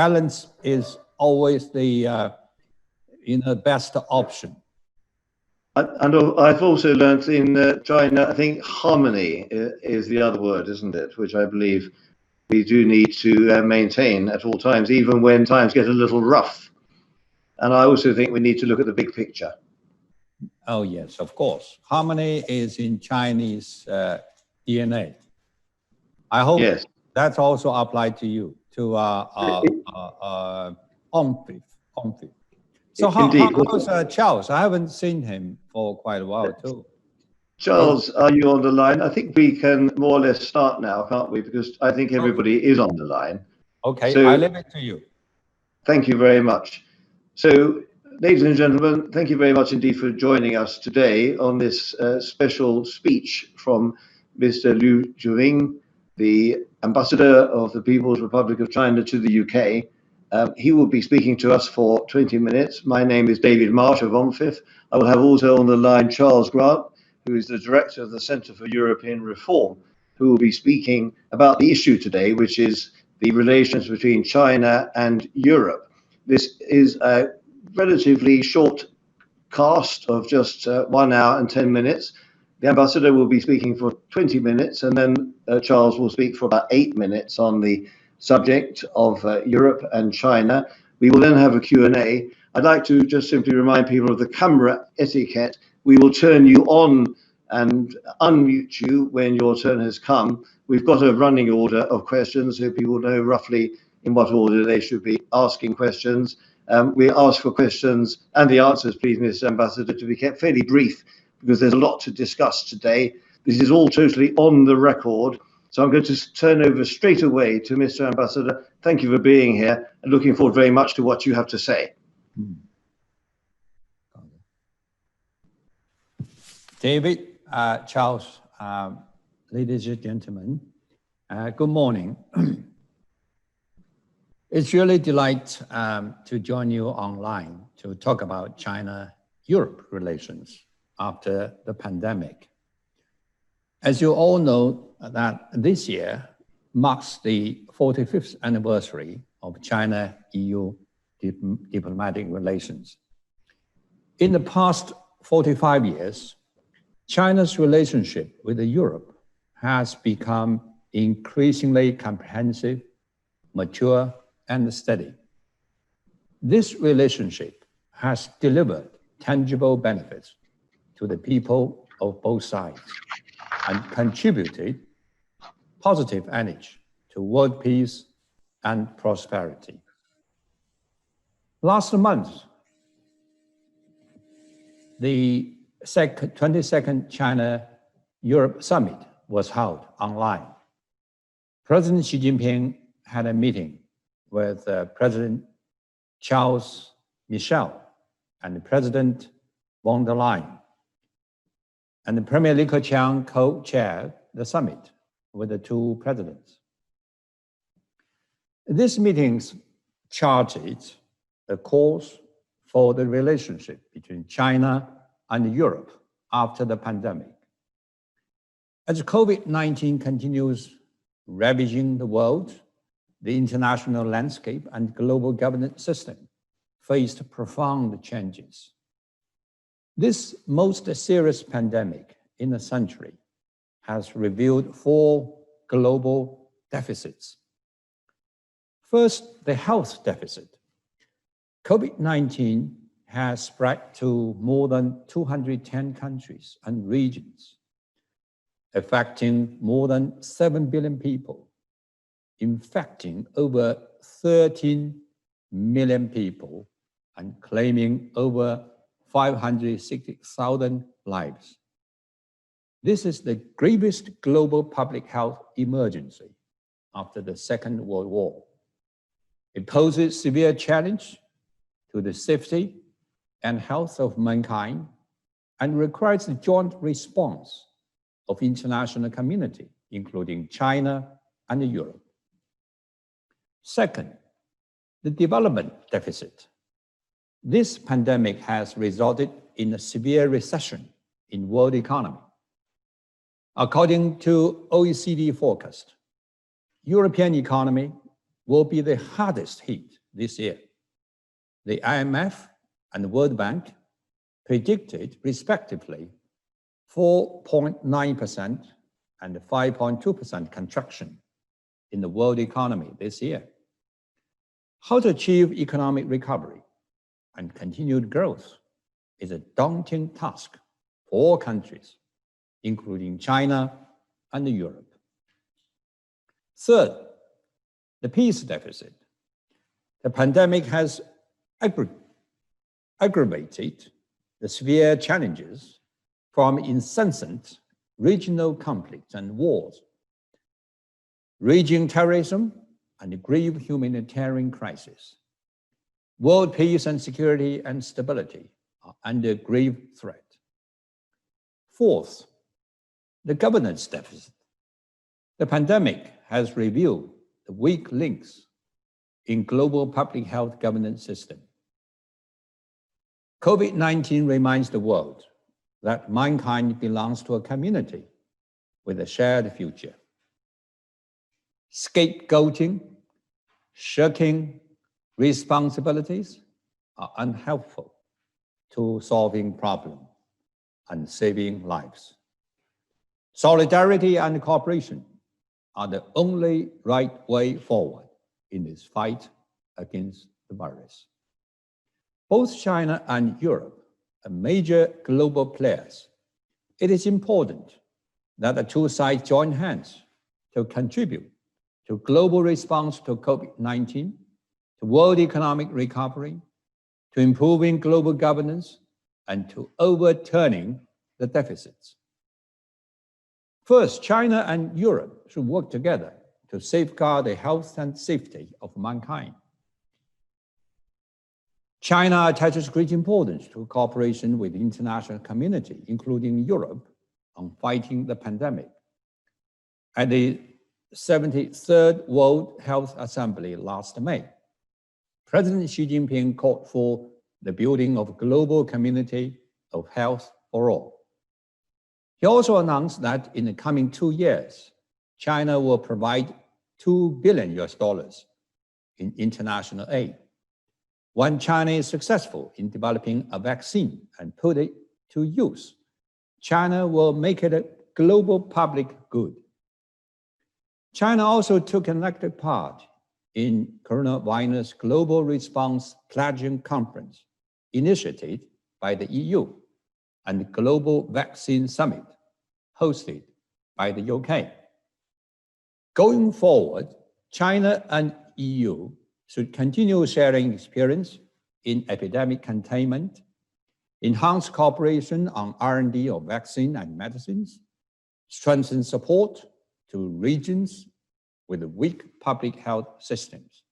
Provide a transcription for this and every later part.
balance is always the best option. And I've also learned in China, I think harmony is the other word, isn't it? Which I believe we do need to maintain at all times, even when times get a little rough. And I also think we need to look at the big picture. Oh, yes, of course. Harmony is in Chinese DNA. I hope yes. That's also applied to you, to Omfi. So how's Charles? I haven't seen him for quite a while too. Charles, are you on the line? I think we can more or less start now, can't we? Because I think everybody is on the line. Okay, so, I leave it to you. Thank you very much. So, ladies and gentlemen, thank you very much indeed for joining us today on this special speech from Mr. Liu Xiaoming, the Ambassador of the People's Republic of China to the UK. He will be speaking to us for 20 minutes. My name is David Marsh of OMFIF. I will have also on the line Charles Grant, who is the Director of the Centre for European Reform, who will be speaking about the issue today, which is the relations between China and Europe. This is a relatively short cast of just 1 hour and 10 minutes. The Ambassador will be speaking for 20 minutes, and then Charles will speak for about 8 minutes on the subject of Europe and China. We will then have a Q&A. I'd like to just simply remind people of the camera etiquette. We will turn you on and unmute you when your turn has come. We've got a running order of questions, so people know roughly in what order they should be asking questions. We ask for questions and the answers, please, Mr. Ambassador, to be kept fairly brief, because there's a lot to discuss today. This is all totally on the record. So I'm going to turn over straight away to Mr. Ambassador. Thank you for being here and looking forward very much to what you have to say. David, Charles, ladies and gentlemen, good morning. It's really a delight to join you online to talk about China-Europe relations after the pandemic. As you all know, that this year marks the 45th anniversary of China-EU diplomatic relations. In the past 45 years, China's relationship with Europe has become increasingly comprehensive, mature, and steady. This relationship has delivered tangible benefits to the people of both sides and contributed positive energy to world peace and prosperity. Last month, the 22nd China-Europe Summit was held online. President Xi Jinping had a meeting with President Charles Michel and President von der Leyen. And Premier Li Keqiang co-chaired the summit with the two presidents. These meetings charted the course for the relationship between China and Europe after the pandemic. As COVID-19 continues ravaging the world, the international landscape and global governance system faced profound changes. This most serious pandemic in a century has revealed 4 global deficits. First, the health deficit. COVID-19 has spread to more than 210 countries and regions, affecting more than 7 billion people, infecting over 13 million people, and claiming over 560,000 lives. This is the gravest global public health emergency after the Second World War. It poses severe challenge to the safety and health of mankind and requires a joint response of international community, including China and Europe. Second, the development deficit. This pandemic has resulted in a severe recession in world economy. According to OECD forecast, European economy will be the hardest hit this year. The IMF and the World Bank predicted respectively 4.9% and 5.2% contraction in the world economy this year. How to achieve economic recovery and continued growth is a daunting task for all countries, including China and Europe. Third, the peace deficit. The pandemic has aggravated the severe challenges from incessant regional conflicts and wars, raging terrorism, and grave humanitarian crisis. World peace and security and stability are under grave threat. Fourth, the governance deficit. The pandemic has revealed the weak links in global public health governance system. COVID-19 reminds the world that mankind belongs to a community with a shared future. Scapegoating, shirking responsibilities are unhelpful to solving problems and saving lives. Solidarity and cooperation are the only right way forward in this fight against the virus. Both China and Europe are major global players. It is important that the two sides join hands to contribute to global response to COVID-19, to world economic recovery, to improving global governance, and to overturning the deficits. First, China and Europe should work together to safeguard the health and safety of mankind. China attaches great importance to cooperation with the international community, including Europe, on fighting the pandemic. At the 73rd World Health Assembly last May, President Xi Jinping called for the building of a global community of health for all. He also announced that in the coming 2 years, China will provide $2 billion in international aid. When China is successful in developing a vaccine and put it to use, China will make it a global public good. China also took an active part in coronavirus global response pledging conference initiated by the EU and the Global Vaccine Summit hosted by the UK. Going forward, China and EU should continue sharing experience in epidemic containment, enhance cooperation on R&D of vaccine and medicines, strengthen support to regions with weak public health systems,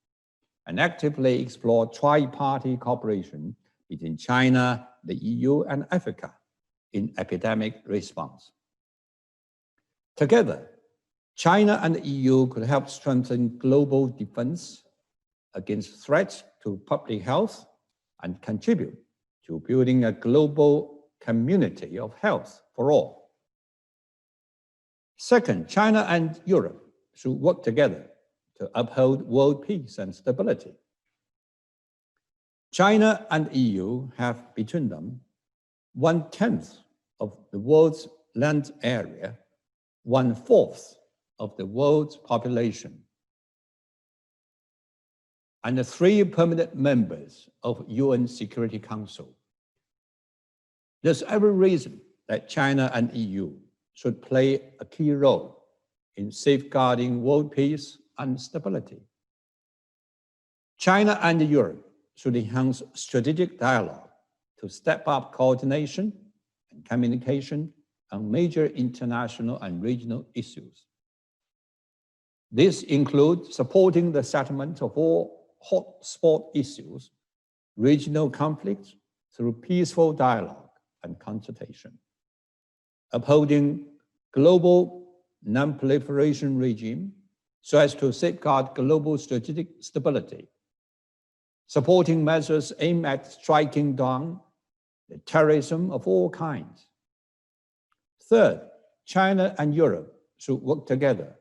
and actively explore tri-party cooperation between China, the EU, and Africa in epidemic response. Together, China and the EU could help strengthen global defense against threats to public health and contribute to building a global community of health for all. Second, China and Europe should work together to uphold world peace and stability. China and EU have between them 1/10 of the world's land area, 1/4 of the world's population, and the 3 permanent members of UN Security Council. There's every reason that China and EU should play a key role in safeguarding world peace and stability. China and Europe should enhance strategic dialogue to step up coordination and communication on major international and regional issues. This includes supporting the settlement of all hotspot issues, regional conflicts through peaceful dialogue and consultation, upholding global non-proliferation regime so as to safeguard global strategic stability, supporting measures aimed at striking down the terrorism of all kinds. Third, China and Europe should work together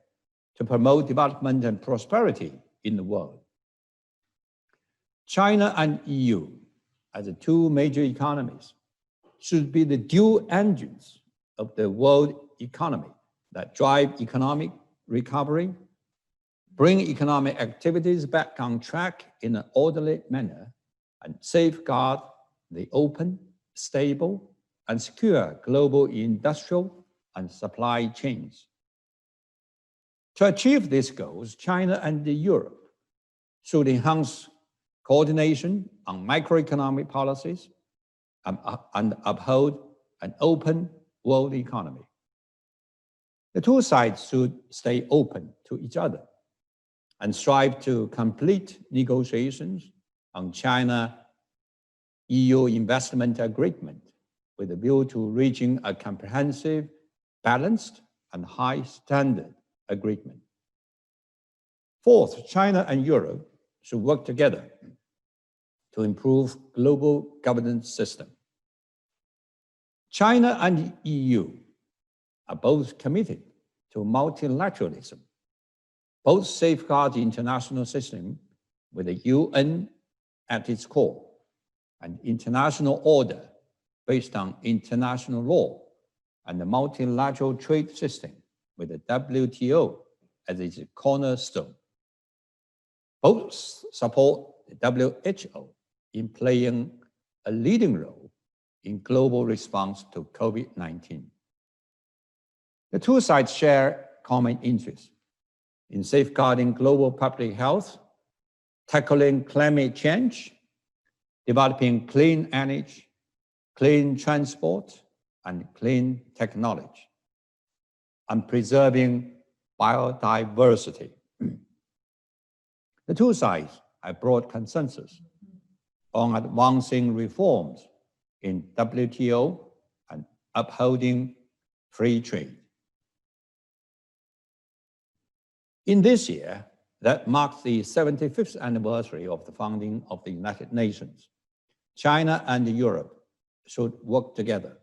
to promote development and prosperity in the world. China and EU, as the two major economies, should be the dual engines of the world economy that drive economic recovery, bring economic activities back on track in an orderly manner, and safeguard the open, stable, and secure global industrial and supply chains. To achieve these goals, China and Europe should enhance coordination on macroeconomic policies and uphold an open world economy. The two sides should stay open to each other and strive to complete negotiations on China-EU investment agreement with a view to reaching a comprehensive, balanced, and high-standard agreement. Fourth, China and Europe should work together to improve global governance system. China and EU are both committed to multilateralism. Both safeguard the international system with the UN at its core, an international order based on international law, and the multilateral trade system with the WTO as its cornerstone. Both support the WHO in playing a leading role in global response to COVID-19. The two sides share common interests in safeguarding global public health, tackling climate change, developing clean energy, clean transport, and clean technology, and preserving biodiversity. The two sides have broad consensus on advancing reforms in WTO and upholding free trade. In this year, that marks the 75th anniversary of the founding of the United Nations, China and Europe should work together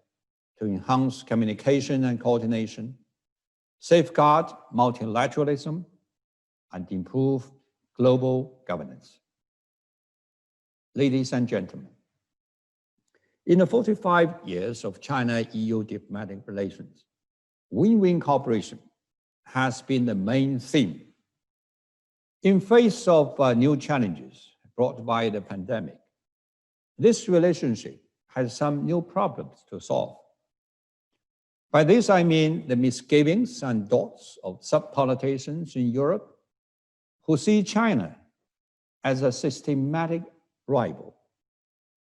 to enhance communication and coordination, safeguard multilateralism, and improve global governance. Ladies and gentlemen, in the 45 years of China-EU diplomatic relations, win-win cooperation has been the main theme. In face of new challenges brought by the pandemic, this relationship has some new problems to solve. By this, I mean the misgivings and doubts of sub-politicians in Europe who see China as a systematic rival,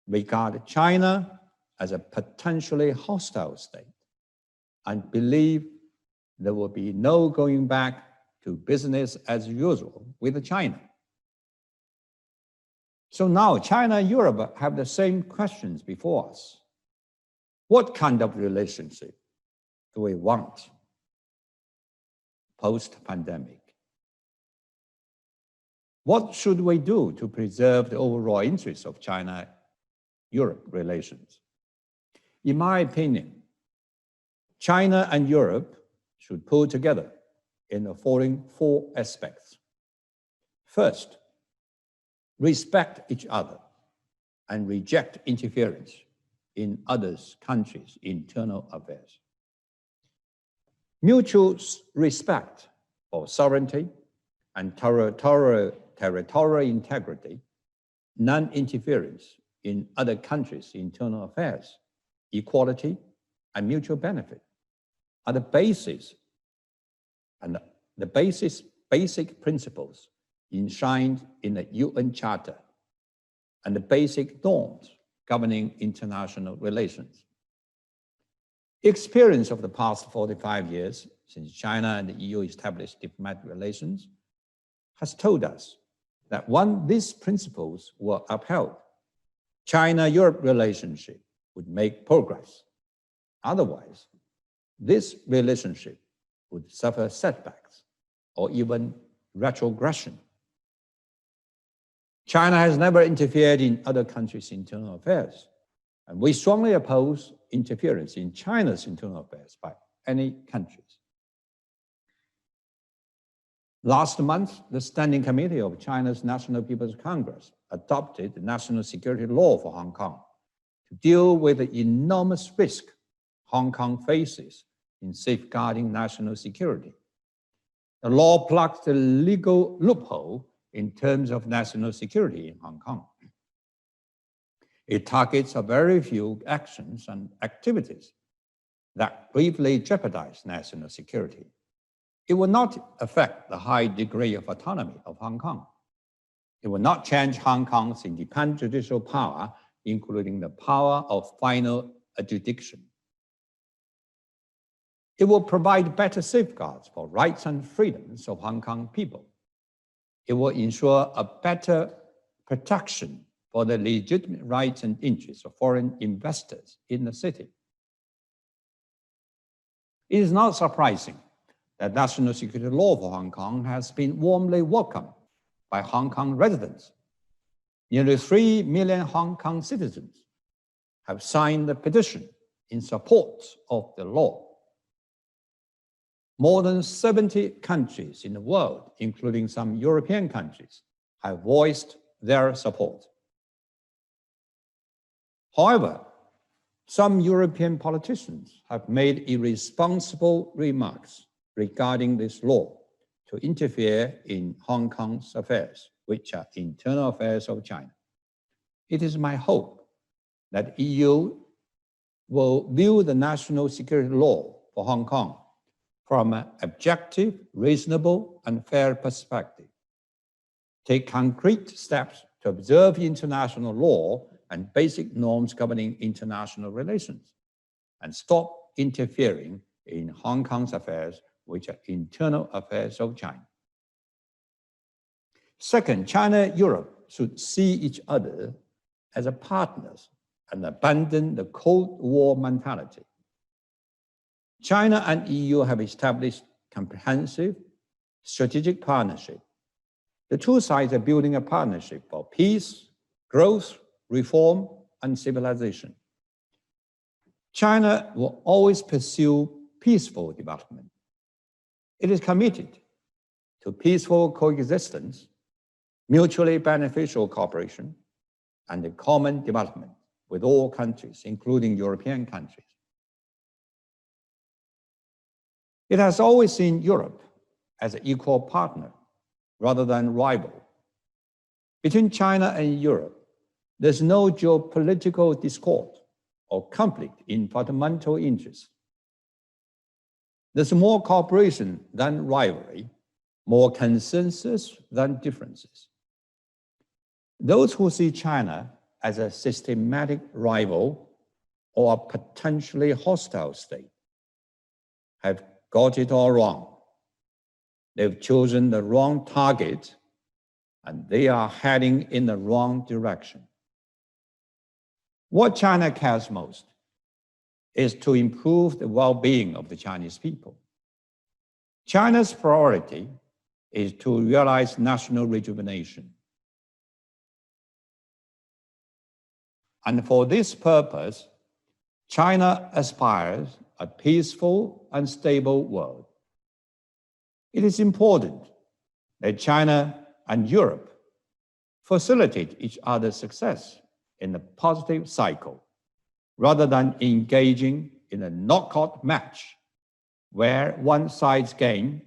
regard China as a potentially hostile state, and believe there will be no going back to business as usual with China. So now China and Europe have the same questions before us. What kind of relationship do we want post-pandemic? What should we do to preserve the overall interests of China-Europe relations? In my opinion, China and Europe should pull together in the following four aspects. First, respect each other and reject interference in other countries' internal affairs. Mutual respect for sovereignty and territorial integrity, non-interference in other countries' internal affairs, equality, and mutual benefit are the basis and the basic principles enshrined in the UN Charter and the basic norms governing international relations. Experience of the past 45 years since China and the EU established diplomatic relations has told us that when these principles were upheld, China-Europe relationship would make progress. Otherwise, this relationship would suffer setbacks or even retrogression. China has never interfered in other countries' internal affairs, and we strongly oppose interference in China's internal affairs by any countries. Last month, the Standing Committee of China's National People's Congress adopted the national security law for Hong Kong to deal with the enormous risk Hong Kong faces in safeguarding national security. The law plugs the legal loophole in terms of national security in Hong Kong. It targets a very few actions and activities that gravely jeopardize national security. It will not affect the high degree of autonomy of Hong Kong. It will not change Hong Kong's independent judicial power, including the power of final adjudication. It will provide better safeguards for rights and freedoms of Hong Kong people. It will ensure a better protection for the legitimate rights and interests of foreign investors in the city. It is not surprising that national security law for Hong Kong has been warmly welcomed by Hong Kong residents. Nearly 3 million Hong Kong citizens have signed the petition in support of the law. More than 70 countries in the world, including some European countries, have voiced their support. However, some European politicians have made irresponsible remarks regarding this law to interfere in Hong Kong's affairs, which are internal affairs of China. It is my hope that the EU will view the national security law for Hong Kong from an objective, reasonable, and fair perspective. Take concrete steps to observe international law and basic norms governing international relations, and stop interfering in Hong Kong's affairs, which are internal affairs of China. Second, China and Europe should see each other as partners and abandon the Cold War mentality. China and EU have established comprehensive strategic partnership. The two sides are building a partnership for peace, growth, reform, and civilization. China will always pursue peaceful development. It is committed to peaceful coexistence, mutually beneficial cooperation, and common development with all countries, including European countries. It has always seen Europe as an equal partner rather than rival. Between China and Europe, there's no geopolitical discord or conflict in fundamental interests. There's more cooperation than rivalry, more consensus than differences. Those who see China as a systematic rival or a potentially hostile state have got it all wrong. They've chosen the wrong target, and they are heading in the wrong direction. What China cares most is to improve the well-being of the Chinese people. China's priority is to realize national rejuvenation. And for this purpose, China aspires a peaceful and stable world. It is important that China and Europe facilitate each other's success in a positive cycle, rather than engaging in a knockout match where one side's gain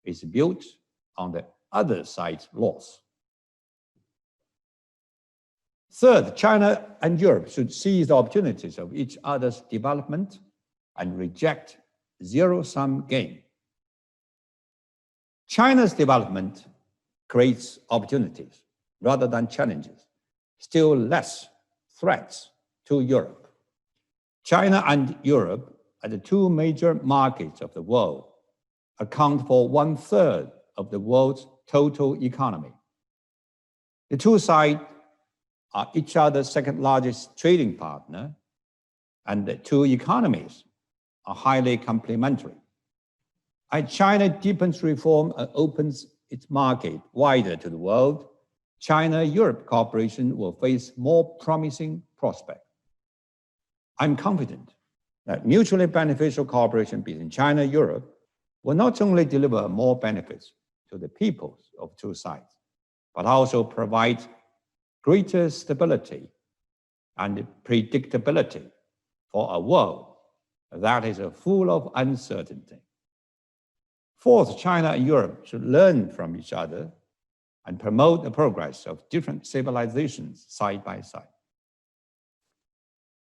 is built on the other side's loss. Third, China and Europe should seize the opportunities of each other's development and reject zero-sum game. China's development creates opportunities rather than challenges, still less threats to Europe. China and Europe are the two major markets of the world, account for 1/3 of the world's total economy. The two sides are each other's second largest trading partner, and the two economies are highly complementary. As China deepens reform and opens its market wider to the world, China-Europe cooperation will face more promising prospects. I'm confident that mutually beneficial cooperation between China and Europe will not only deliver more benefits, to the peoples of two sides, but also provide greater stability and predictability for a world that is full of uncertainty. Fourth, China and Europe should learn from each other and promote the progress of different civilizations side by side.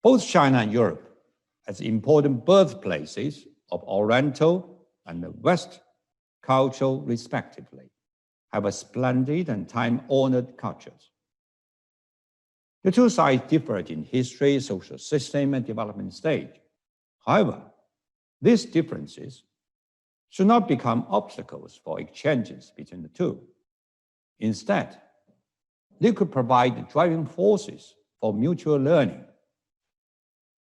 Both China and Europe, as important birthplaces of Oriental and West culture respectively, have a splendid and time-honored cultures. The two sides differed in history, social system, and development stage. However, these differences should not become obstacles for exchanges between the two. Instead, they could provide the driving forces for mutual learning.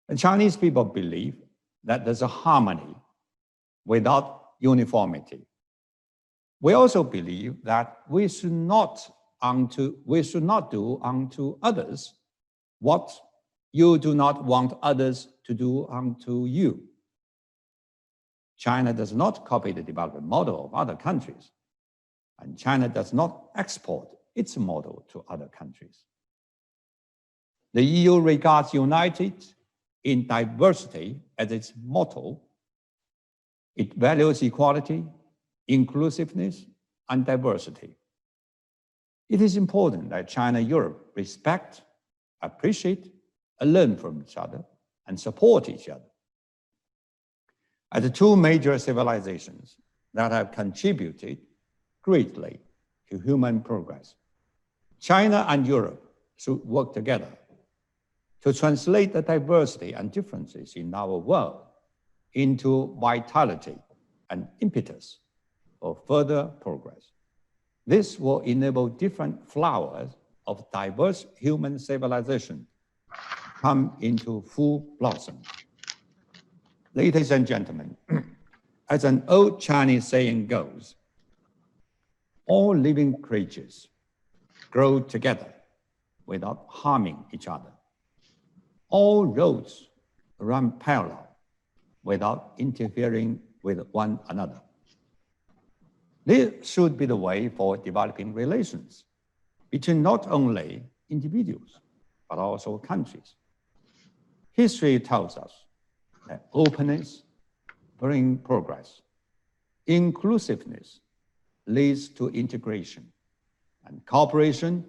The Chinese people believe that there's a harmony without uniformity. We also believe that we should not do unto others what you do not want others to do unto you. China does not copy the development model of other countries, and China does not export its model to other countries. The EU regards united in diversity as its motto. It values equality, inclusiveness, and diversity. It is important that China and Europe respect, appreciate, and learn from each other and support each other. As the two major civilizations that have contributed greatly to human progress, China and Europe should work together to translate the diversity and differences in our world into vitality and impetus for further progress. This will enable different flowers of diverse human civilization come into full blossom. Ladies and gentlemen, as an old Chinese saying goes, all living creatures grow together without harming each other. All roads run parallel without interfering with one another. This should be the way for developing relations between not only individuals, but also countries. History tells us that openness brings progress, inclusiveness leads to integration, and cooperation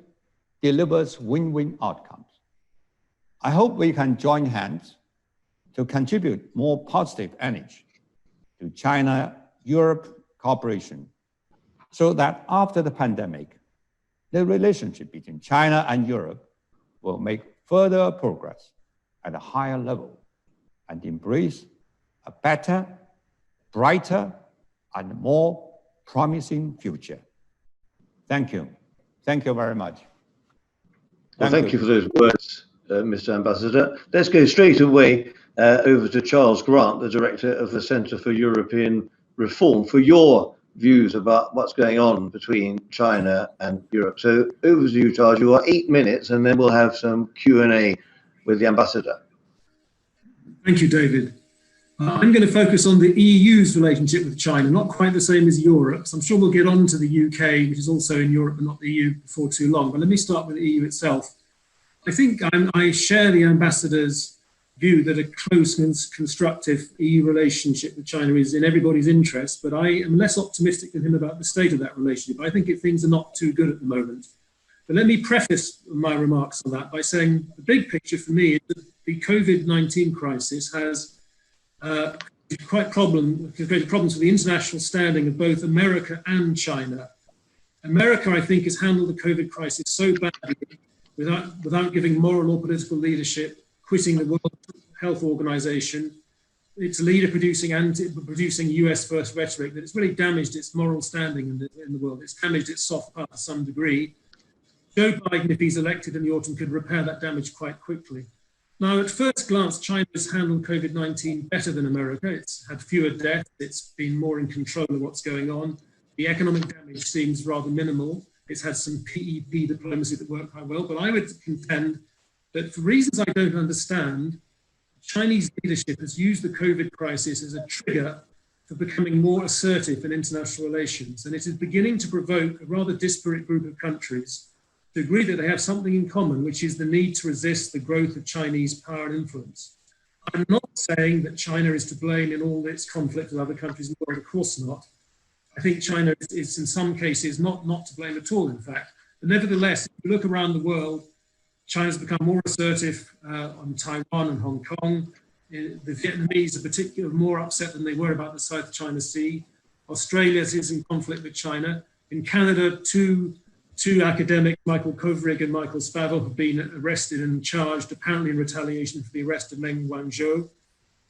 delivers win-win outcomes. I hope we can join hands to contribute more positive energy to China-Europe cooperation so that after the pandemic, the relationship between China and Europe will make further progress at a higher level and embrace a better, brighter, and more promising future. Thank you. Thank you very much. Well, thank you for those words, Mr. Ambassador. Let's go straight away over to Charles Grant, the Director of the Centre for European Reform, for your views about what's going on between China and Europe. So over to you, Charles. You are 8 minutes, and then we'll have some Q&A with the Ambassador. Thank you, David. I'm going to focus on the EU's relationship with China, not quite the same as Europe's. I'm sure we'll get on to the UK, which is also in Europe, but not the EU, before too long. But let me start with the EU itself. I think I share the Ambassador's view that a close and constructive EU relationship with China is in everybody's interest, but I am less optimistic than him about the state of that relationship. I think things are not too good at the moment. But let me preface my remarks on that by saying the big picture for me is that the COVID-19 crisis has created problems for the international standing of both America and China. America, I think, has handled the COVID crisis so badly without giving moral or political leadership, quitting the World Health Organization, its leader producing US first rhetoric, that it's really damaged its moral standing in the world. It's damaged its soft power to some degree. Joe Biden, if he's elected in the autumn, could repair that damage quite quickly. Now, at first glance, China's handled COVID-19 better than America. It's had fewer deaths. It's been more in control of what's going on. The economic damage seems rather minimal. It's had some PEP diplomacy that worked quite well. But I would contend that for reasons I don't understand, Chinese leadership has used the COVID crisis as a trigger for becoming more assertive in international relations, and it is beginning to provoke a rather disparate group of countries to agree that they have something in common, which is the need to resist the growth of Chinese power and influence. I'm not saying that China is to blame in all its conflict with other countries in the world, of course not. I think China is in some cases not to blame at all, in fact. But nevertheless, if you look around the world, China's become more assertive on Taiwan and Hong Kong. The Vietnamese are particularly more upset than they were about the South China Sea. Australia is in conflict with China. In Canada, two academics, Michael Kovrig and Michael Spavell, have been arrested and charged, apparently in retaliation for the arrest of Meng Wanzhou.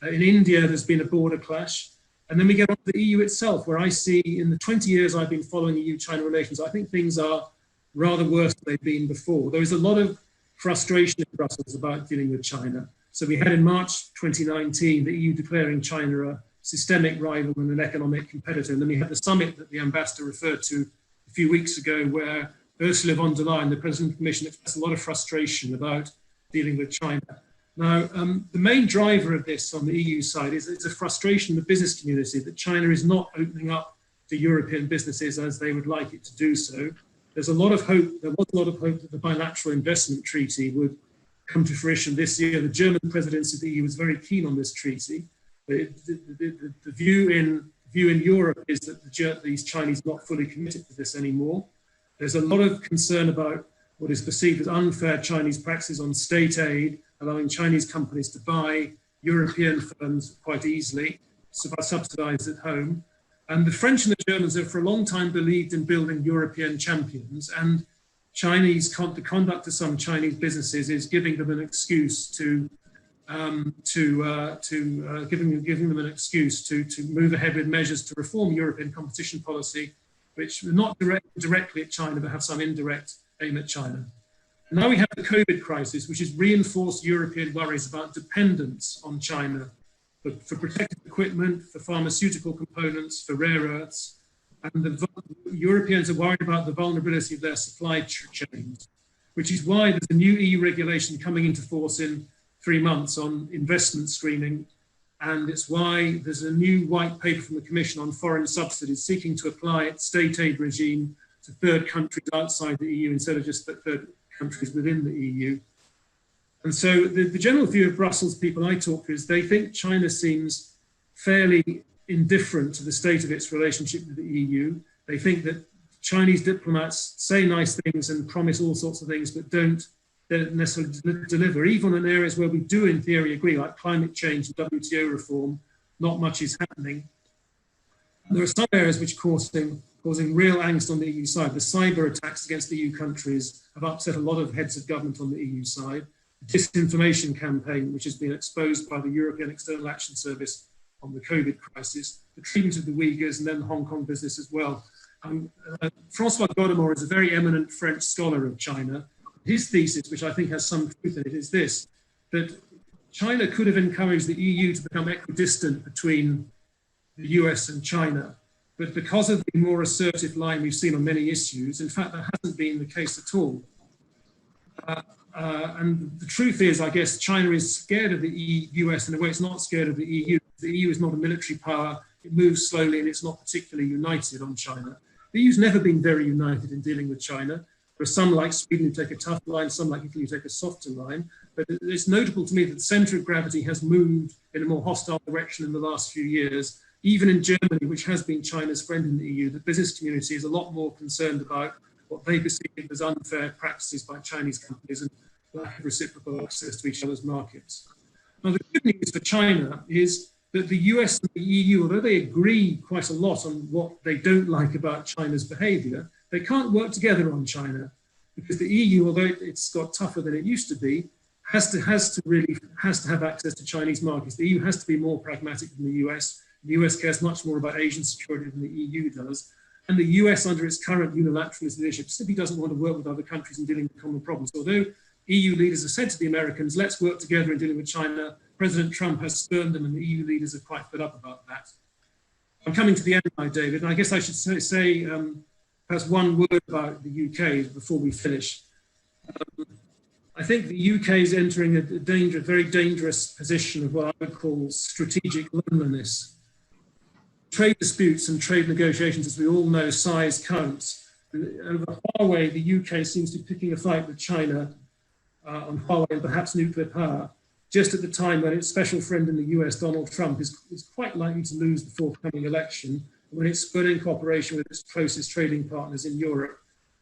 In India, there's been a border clash. And then we get on to the EU itself, where I see in the 20 years I've been following EU-China relations, I think things are rather worse than they've been before. There is a lot of frustration in Brussels about dealing with China. So we had in March 2019, the EU declaring China a systemic rival and an economic competitor. And then we had the summit that the ambassador referred to a few weeks ago, where Ursula von der Leyen, the President of the Commission, expressed a lot of frustration about dealing with China. Now, the main driver of this on the EU side is it's a frustration in the business community that China is not opening up to European businesses as they would like it to do so. There's a lot of hope, there was a lot of hope that the bilateral investment treaty would come to fruition this year. The German presidency of the EU was very keen on this treaty. The view in Europe is that these Chinese are not fully committed to this anymore. There's a lot of concern about what is perceived as unfair Chinese practices on state aid, allowing Chinese companies to buy European firms quite easily, subsidized at home. And the French and the Germans have for a long time believed in building European champions, and the conduct of some Chinese businesses is giving them an excuse to move ahead with measures to reform European competition policy, which are not directly at China, but have some indirect aim at China. And now we have the COVID crisis, which has reinforced European worries about dependence on China for protective equipment, for pharmaceutical components, for rare earths. And the Europeans are worried about the vulnerability of their supply chains, which is why there's a new EU regulation coming into force in 3 months on investment screening. And it's why there's a new white paper from the Commission on foreign subsidies seeking to apply its state aid regime to third countries outside the EU instead of just the third countries within the EU. And so the general view of Brussels people I talk to is they think China seems fairly indifferent to the state of its relationship with the EU. They think that Chinese diplomats say nice things and promise all sorts of things, but don't necessarily deliver. Even in areas where we do in theory agree, like climate change and WTO reform, not much is happening. There are some areas which are causing real angst on the EU side. The cyber attacks against EU countries have upset a lot of heads of government on the EU side. The disinformation campaign, which has been exposed by the European External Action Service on the COVID crisis, the treatment of the Uyghurs, and then the Hong Kong business as well. Francois Godemont is a very eminent French scholar of China. His thesis, which I think has some truth in it, is this, that China could have encouraged the EU to become equidistant between the US and China. But because of the more assertive line we've seen on many issues, in fact, that hasn't been the case at all. And the truth is, I guess, China is scared of the US in a way it's not scared of the EU. The EU is not a military power. It moves slowly and it's not particularly united on China. The EU's never been very united in dealing with China. There are some like Sweden who take a tough line, some like Italy who take a softer line. But it's notable to me that the center of gravity has moved in a more hostile direction in the last few years. Even in Germany, which has been China's friend in the EU, the business community is a lot more concerned about what they perceive as unfair practices by Chinese companies and lack of reciprocal access to each other's markets. Now, the good news for China is that the US and the EU, although they agree quite a lot on what they don't like about China's behavior, they can't work together on China because the EU, although it's got tougher than it used to be, has to have access to Chinese markets. The EU has to be more pragmatic than the US. The US cares much more about Asian security than the EU does. And the US, under its current unilateralist leadership, simply doesn't want to work with other countries in dealing with common problems. Although EU leaders have said to the Americans, let's work together in dealing with China, President Trump has spurned them and the EU leaders are quite fed up about that. I'm coming to the end now, David, and I guess I should say perhaps one word about the UK before we finish. I think the UK is entering a very dangerous position of what I would call strategic loneliness. trade disputes and trade negotiations, as we all know, size counts. Over Huawei, the UK seems to be picking a fight with China on Huawei and perhaps nuclear power, just at the time when its special friend in the US, Donald Trump, is quite likely to lose the forthcoming election, when it's burning cooperation with its closest trading partners in Europe,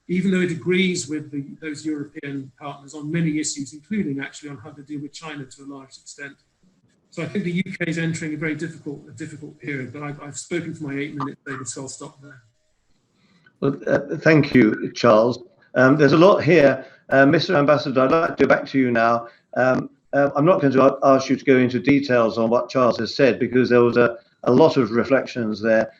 even though it agrees with those European partners on many issues, including actually on how to deal with China to a large extent. So I think the UK is entering a very difficult period, but I've spoken for my 8 minutes, David, so I'll stop there. Well, thank you, Charles. There's a lot here. Mr. Ambassador, I'd like to go back to you now. I'm not going to ask you to go into details on what Charles has said, because there was a lot of reflections there.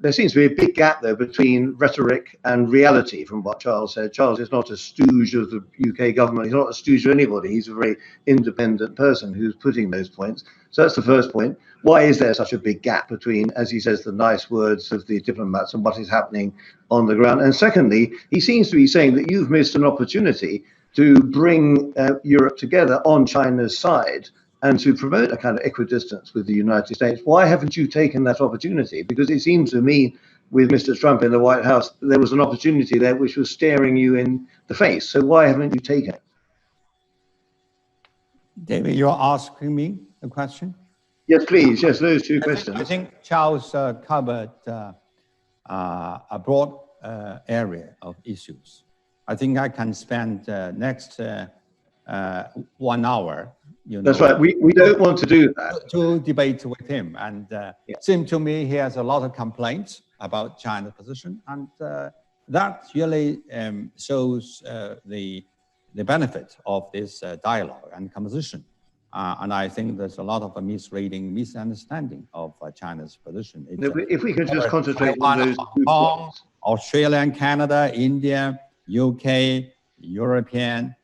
There seems to be a big gap, though, between rhetoric and reality from what Charles said. Charles is not a stooge of the UK government. He's not a stooge of anybody. He's a very independent person who's putting those points. So that's the first point. Why is there such a big gap between, as he says, the nice words of the diplomats and what is happening on the ground? And secondly, he seems to be saying that you've missed an opportunity to bring Europe together on China's side and to promote a kind of equidistance with the United States. Why haven't you taken that opportunity? Because it seems to me, with Mr. Trump in the White House, there was an opportunity there which was staring you in the face. So why haven't you taken it? David, you're asking me a question? Yes, please. Yes, those two questions. I think Charles covered a broad area of issues. I think I can spend next 1 hour. That's right. We don't want to do that. To debate with him, and it seemed to me he has a lot of complaints about China's position, and that really shows the benefit of this dialogue and conversation. And I think there's a lot of misunderstanding of China's position. If we could just concentrate on those two points. Australia and Canada, India, UK, European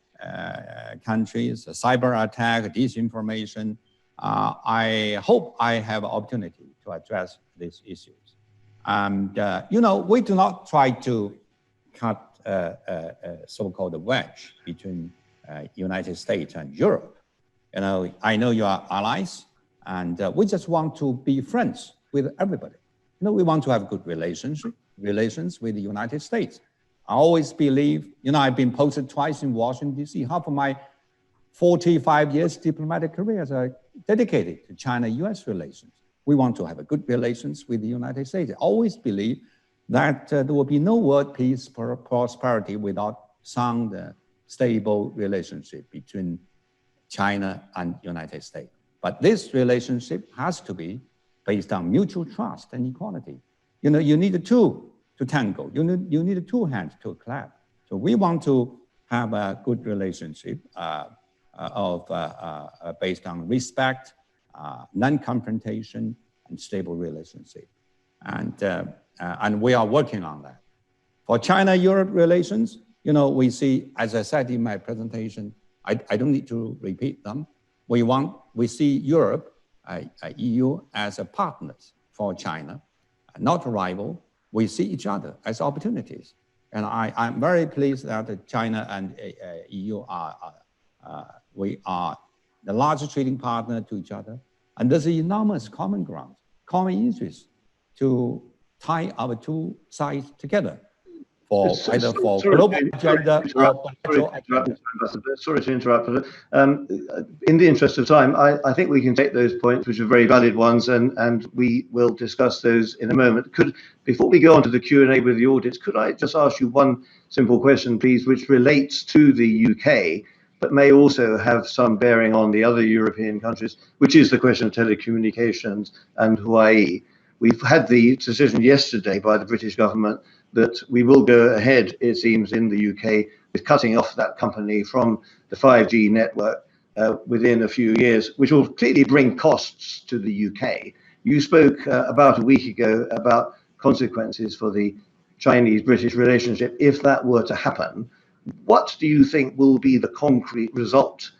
countries, cyber attack, disinformation. I hope I have opportunity to address these issues. And, we do not try to cut a so-called wedge between United States and Europe. I know you are allies, and we just want to be friends with everybody. We want to have good relations with the United States. I always believe, I've been posted twice in Washington, D.C. Half of my 45 years diplomatic career is dedicated to China-U.S. relations. We want to have a good relations with the United States. I always believe that there will be no world peace or prosperity without sound, stable relationship between China and United States. But this relationship has to be based on mutual trust and equality. You need two to tango. You need two hands to clap. So we want to have a good relationship based on respect, non-confrontation, and stable relationship. And we are working on that. For China-Europe relations, we see, as I said in my presentation, I don't need to repeat them. We see Europe, EU, as a partners for China, not a rival. We see each other as opportunities. And I'm very pleased that China and EU we are the largest trading partner to each other. And there's enormous common ground, common interest to tie our two sides together for either for global agenda or bilateral agenda. Sorry to interrupt, but in the interest of time, I think we can take those points, which are very valid ones, and we will discuss those in a moment. Before we go on to the Q&A with the audience, could I just ask you one simple question, please, which relates to the UK, but may also have some bearing on the other European countries, which is the question of telecommunications and Huawei. We've had the decision yesterday by the British government that we will go ahead, it seems, in the UK with cutting off that company from the 5G network within a few years, which will clearly bring costs to the UK. You spoke about a week ago about consequences for the Chinese-British relationship if that were to happen. What do you think will be the concrete result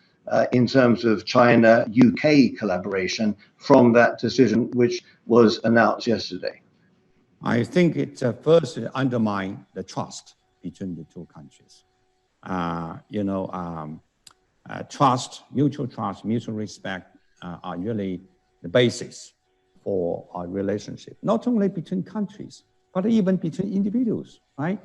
in terms of China-UK collaboration from that decision, which was announced yesterday? I think it first undermine the trust between the two countries. Trust, mutual respect are really the basis for our relationship, not only between countries, but even between individuals, right?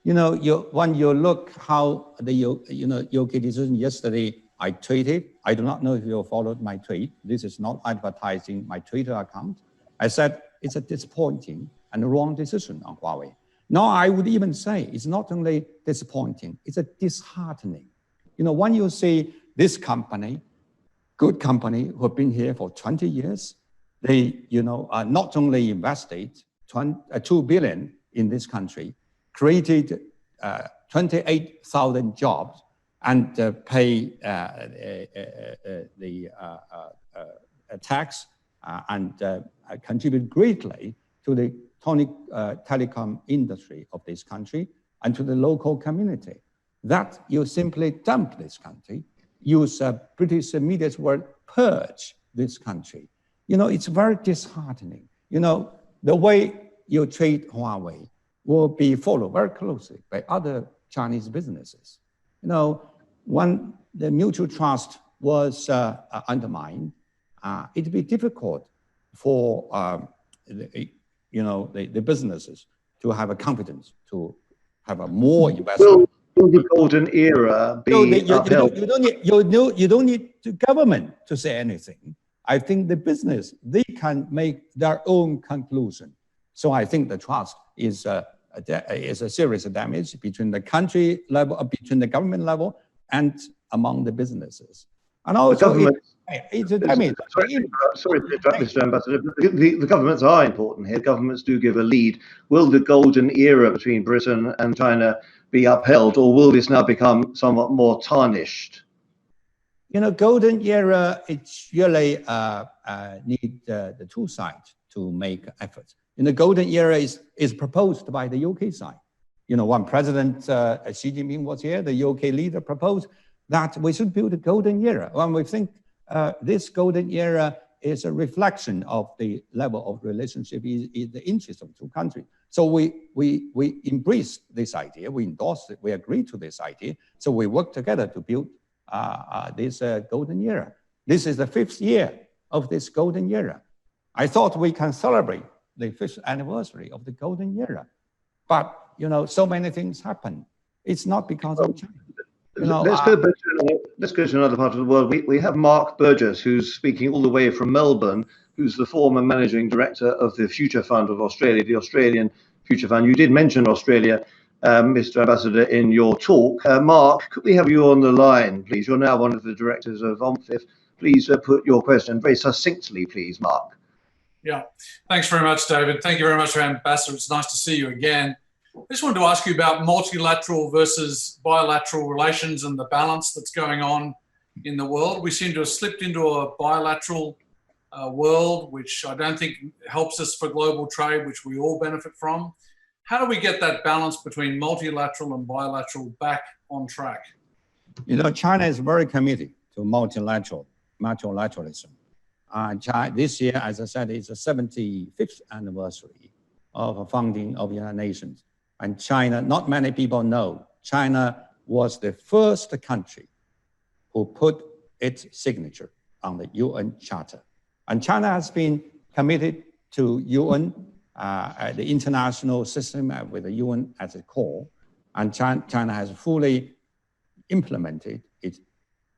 You know, when you look how the UK decision yesterday, I tweeted, I do not know if you followed my tweet. This is not advertising my Twitter account. I said it's a disappointing and wrong decision on Huawei. Now I would even say it's not only disappointing, it's a disheartening. You know, when you see this company, good company who have been here for 20 years, they, not only invested 2 billion in this country, created 28,000 jobs, and pay the tax and contribute greatly to the telecom industry of this country and to the local community. That you simply dump this country, use British media's word, purge this country. You know, it's very disheartening. You know, the way you treat Huawei will be followed very closely by other Chinese businesses. You know, when the mutual trust was undermined, it'd be difficult for the businesses to have a confidence to have a more investment. Will the golden era be upheld? You don't need the government to say anything. I think the business, they can make their own conclusion. So I think the trust is a serious damage between the country level, between the government level, and among the businesses. And also, it's a damage. Sorry to interrupt, Mr. Ambassador. The governments are important here. Governments do give a lead. Will the golden era between Britain and China be upheld, or will this now become somewhat more tarnished? You know, golden era, it's really need the two sides to make efforts. And the golden era is proposed by the UK side. You know, when President Xi Jinping was here, the UK leader proposed that we should build a golden era. When we think this golden era is a reflection of the level of relationship in the interest of two countries. So we embrace this idea, we endorse it, we agree to this idea. So we work together to build this golden era. This is the 5th year of this golden era. I thought we can celebrate the 5th anniversary of the golden era. But, you know, so many things happen. It's not because of China. You know, let's go to another part of the world. We have Mark Burgess, who's speaking all the way from Melbourne, who's the former managing director of the Future Fund of Australia, the Australian Future Fund. You did mention Australia, Mr. Ambassador, in your talk. Mark, could we have you on the line, please? You're now one of the directors of OMFIF. Please put your question very succinctly, please, Mark. Yeah, thanks very much, David. Thank you very much, Ambassador. It's nice to see you again. I just wanted to ask you about multilateral versus bilateral relations and the balance that's going on in the world. We seem to have slipped into a bilateral world, which I don't think helps us for global trade, which we all benefit from. How do we get that balance between multilateral and bilateral back on track? You know, China is very committed to multilateralism. This year, as I said, is the 75th anniversary of the founding of the United Nations. And China, not many people know, China was the first country who put its signature on the UN Charter. And China has been committed to UN, the international system with the UN as a core. And China has fully implemented its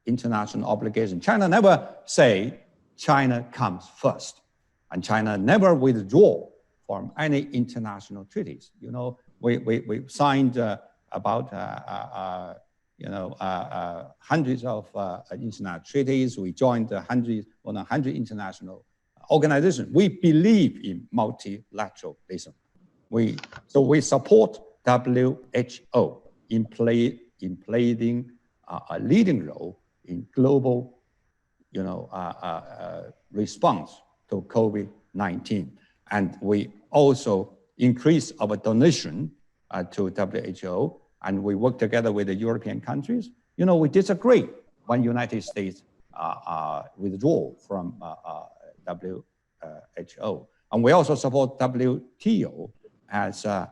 international obligation. China never say China comes first. And China never withdraw from any international treaties. You know, we signed about hundreds of international treaties. We joined more than 100 international organizations. We believe in multilateralism. So we support WHO in playing a leading role in global, response to COVID-19. And we also increase our donation to WHO, and we work together with the European countries. You know, we disagree when United States withdraw from WHO. And we also support WTO as the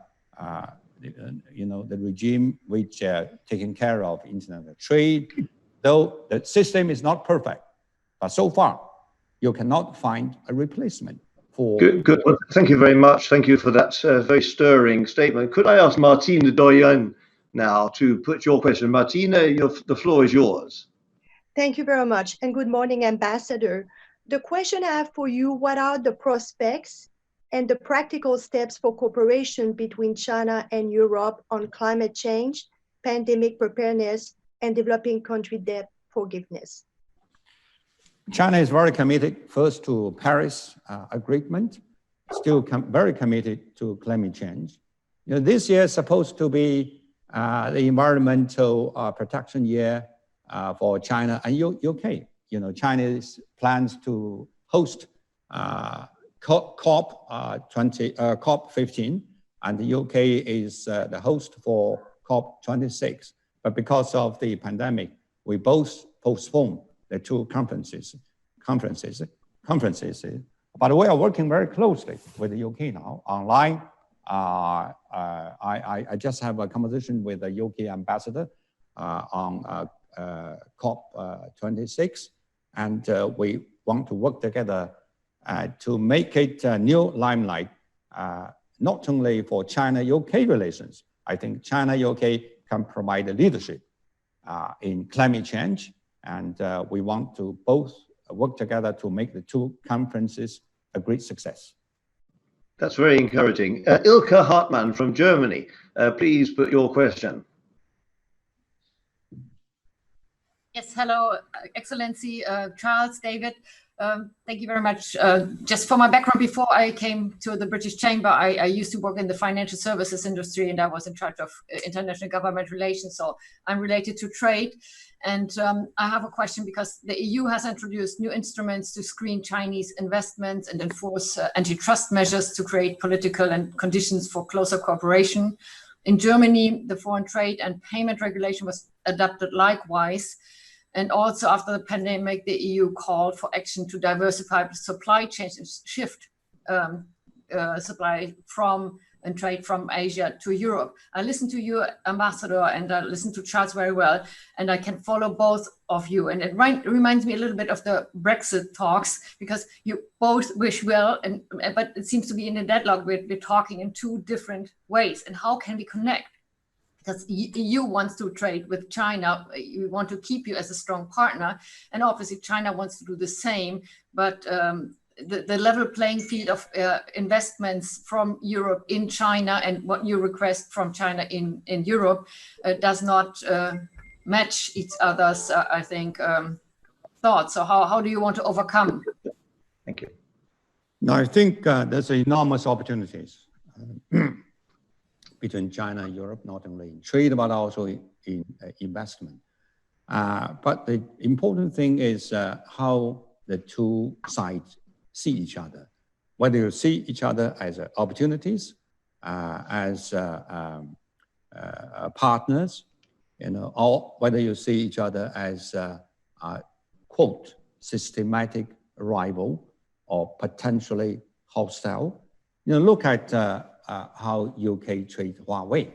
regime which taking care of international trade, though the system is not perfect. But so far, you cannot find a replacement for. Good. Well, thank you very much. Thank you for that very stirring statement. Could I ask Martine Doyen now to put your question? Martine, the floor is yours. Thank you very much, and good morning, Ambassador. The question I have for you, what are the prospects and the practical steps for cooperation between China and Europe on climate change, pandemic preparedness, and developing country debt forgiveness? China is very committed first to Paris Agreement, still very committed to climate change. You know, this year is supposed to be the environmental protection year for China and UK. You know, China's plans to host COP15, and the UK is the host for COP26. But because of the pandemic, we both postponed the two conferences. But we are working very closely with the UK now online. I just have a conversation with the UK ambassador on COP26, and we want to work together to make it a new limelight, not only for China-UK relations. I think China-UK can provide leadership in climate change, and we want to both work together to make the two conferences a great success. That's very encouraging. Ilka Hartmann from Germany, please put your question. Yes, hello, Excellency, Charles, David. Thank you very much. Just for my background, before I came to the British Chamber, I used to work in the financial services industry, and I was in charge of international government relations, so I'm related to trade. And I have a question because the EU has introduced new instruments to screen Chinese investments and enforce antitrust measures to create political and conditions for closer cooperation. In Germany, the foreign trade and payment regulation was adopted likewise. And also after the pandemic, the EU called for action to diversify the supply chains and shift supply from and trade from Asia to Europe. I listened to you, Ambassador, and I listened to Charles very well, and I can follow both of you. And it reminds me a little bit of the Brexit talks, because you both wish well, but it seems to be in a deadlock. We're talking in two different ways. And how can we connect? Because EU wants to trade with China. We want to keep you as a strong partner. And obviously China wants to do the same, but the level playing field of investments from Europe in China and what you request from China in Europe does not match each other's, I think, thoughts. So how do you want to overcome? Thank you. No, I think there's enormous opportunities between China and Europe, not only in trade, but also in investment. But the important thing is how the two sides see each other, whether you see each other as opportunities, as partners, you know, or whether you see each other as quote, systematic rival or potentially hostile. You know, look at how UK treat Huawei.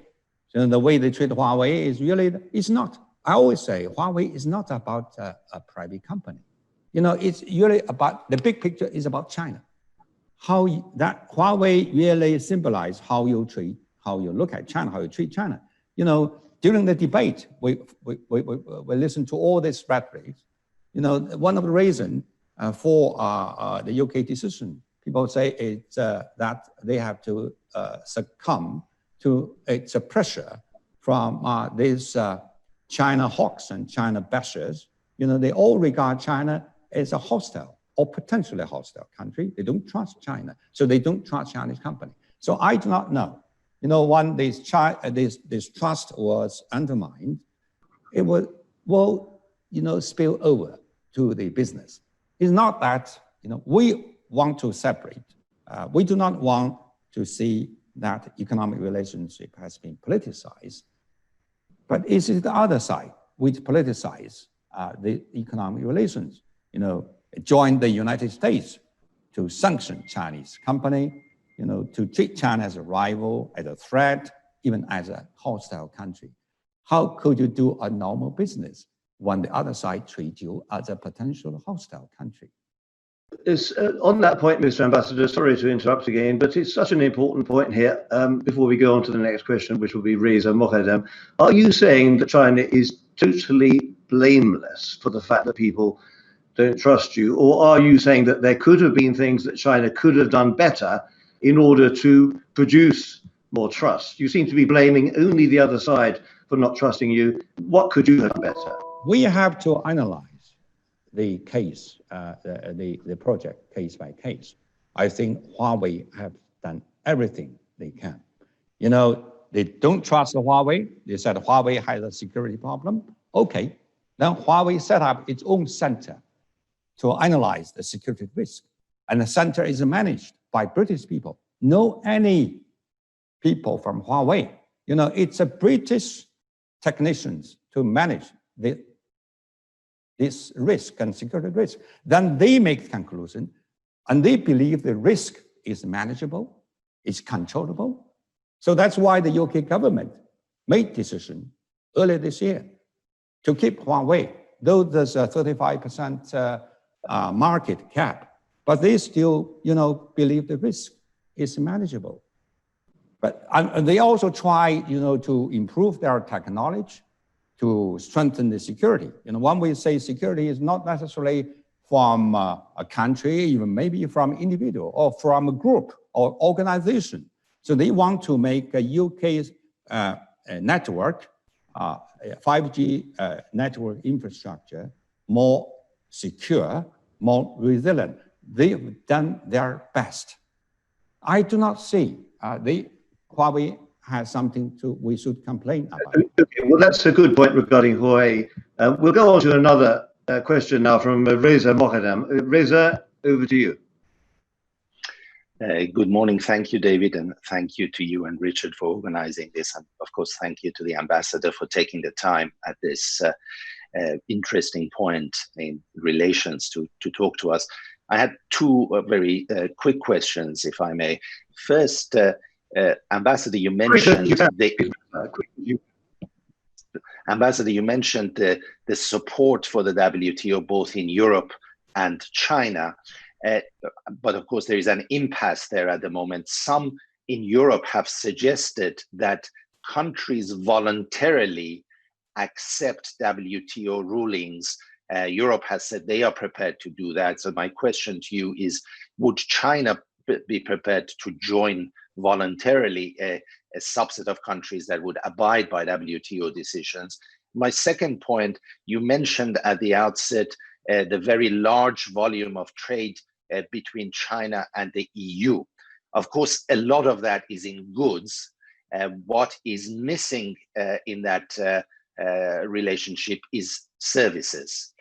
So the way they treat Huawei is really, it's not, I always say Huawei is not about a private company. You know, it's really about, the big picture is about China. How that Huawei really symbolize how you treat, how you look at China, how you treat China. You know, during the debate, we listen to all this rhetoric. You know, one of the reasons for the UK decision, people say it's that they have to succumb to its pressure from these China hawks and China bashers. You know, they all regard China as a hostile or potentially hostile country. They don't trust China, so they don't trust Chinese company. So I do not know. You know, when this trust was undermined, it will you know, spill over to the business. It's not that, you know, we want to separate. We do not want to see that economic relationship has been politicized, but it's the other side which politicize the economic relations. You know, join the United States to sanction Chinese company, you know, to treat China as a rival, as a threat, even as a hostile country. How could you do a normal business when the other side treats you as a potential hostile country? On that point, Mr. Ambassador, sorry to interrupt again, but it's such an important point here. Before we go on to the next question, which will be Reza Mohaddam, are you saying that China is totally blameless for the fact that people don't trust you, or are you saying that there could have been things that China could have done better in order to produce more trust? You seem to be blaming only the other side for not trusting you. What could you have done better? We have to analyze the case, the project case by case. I think Huawei have done everything they can. You know, they don't trust Huawei. They said Huawei has a security problem. Okay, then Huawei set up its own center to analyze the security risk. And the center is managed by British people. No any people from Huawei. You know, it's a British technicians to manage this risk and security risk. Then they make conclusion and they believe the risk is manageable, it's controllable. So that's why the UK government made decision earlier this year to keep Huawei, though there's a 35% market cap, but they still, you know, believe the risk is manageable. But they also try, you know, to improve their technology to strengthen the security. You know, when we say security is not necessarily from a country, even maybe from individual or from a group or organization. So they want to make a UK network, 5G network infrastructure more secure, more resilient. They've done their best. I do not see Huawei has something we should complain about. Okay, well, that's a good point regarding Huawei. We'll go on to another question now from Reza Mohaddam. Reza, over to you. Good morning. Thank you, David, and thank you to you and Richard for organizing this. And of course, thank you to the ambassador for taking the time at this interesting point in relations to talk to us. I had two ambassador, if I may. First, Ambassador, you mentioned the support for the WTO both in Europe and China, but of course there is an impasse there at the moment. Some in Europe have suggested that countries voluntarily accept WTO rulings. Europe has said they are prepared to do that. So my question to you is, would China be prepared to join voluntarily a subset of countries that would abide by WTO decisions? My second point, you mentioned at the outset the very large volume of trade between China and the EU. Of course, a lot of that is in goods. What is missing in that relationship is services.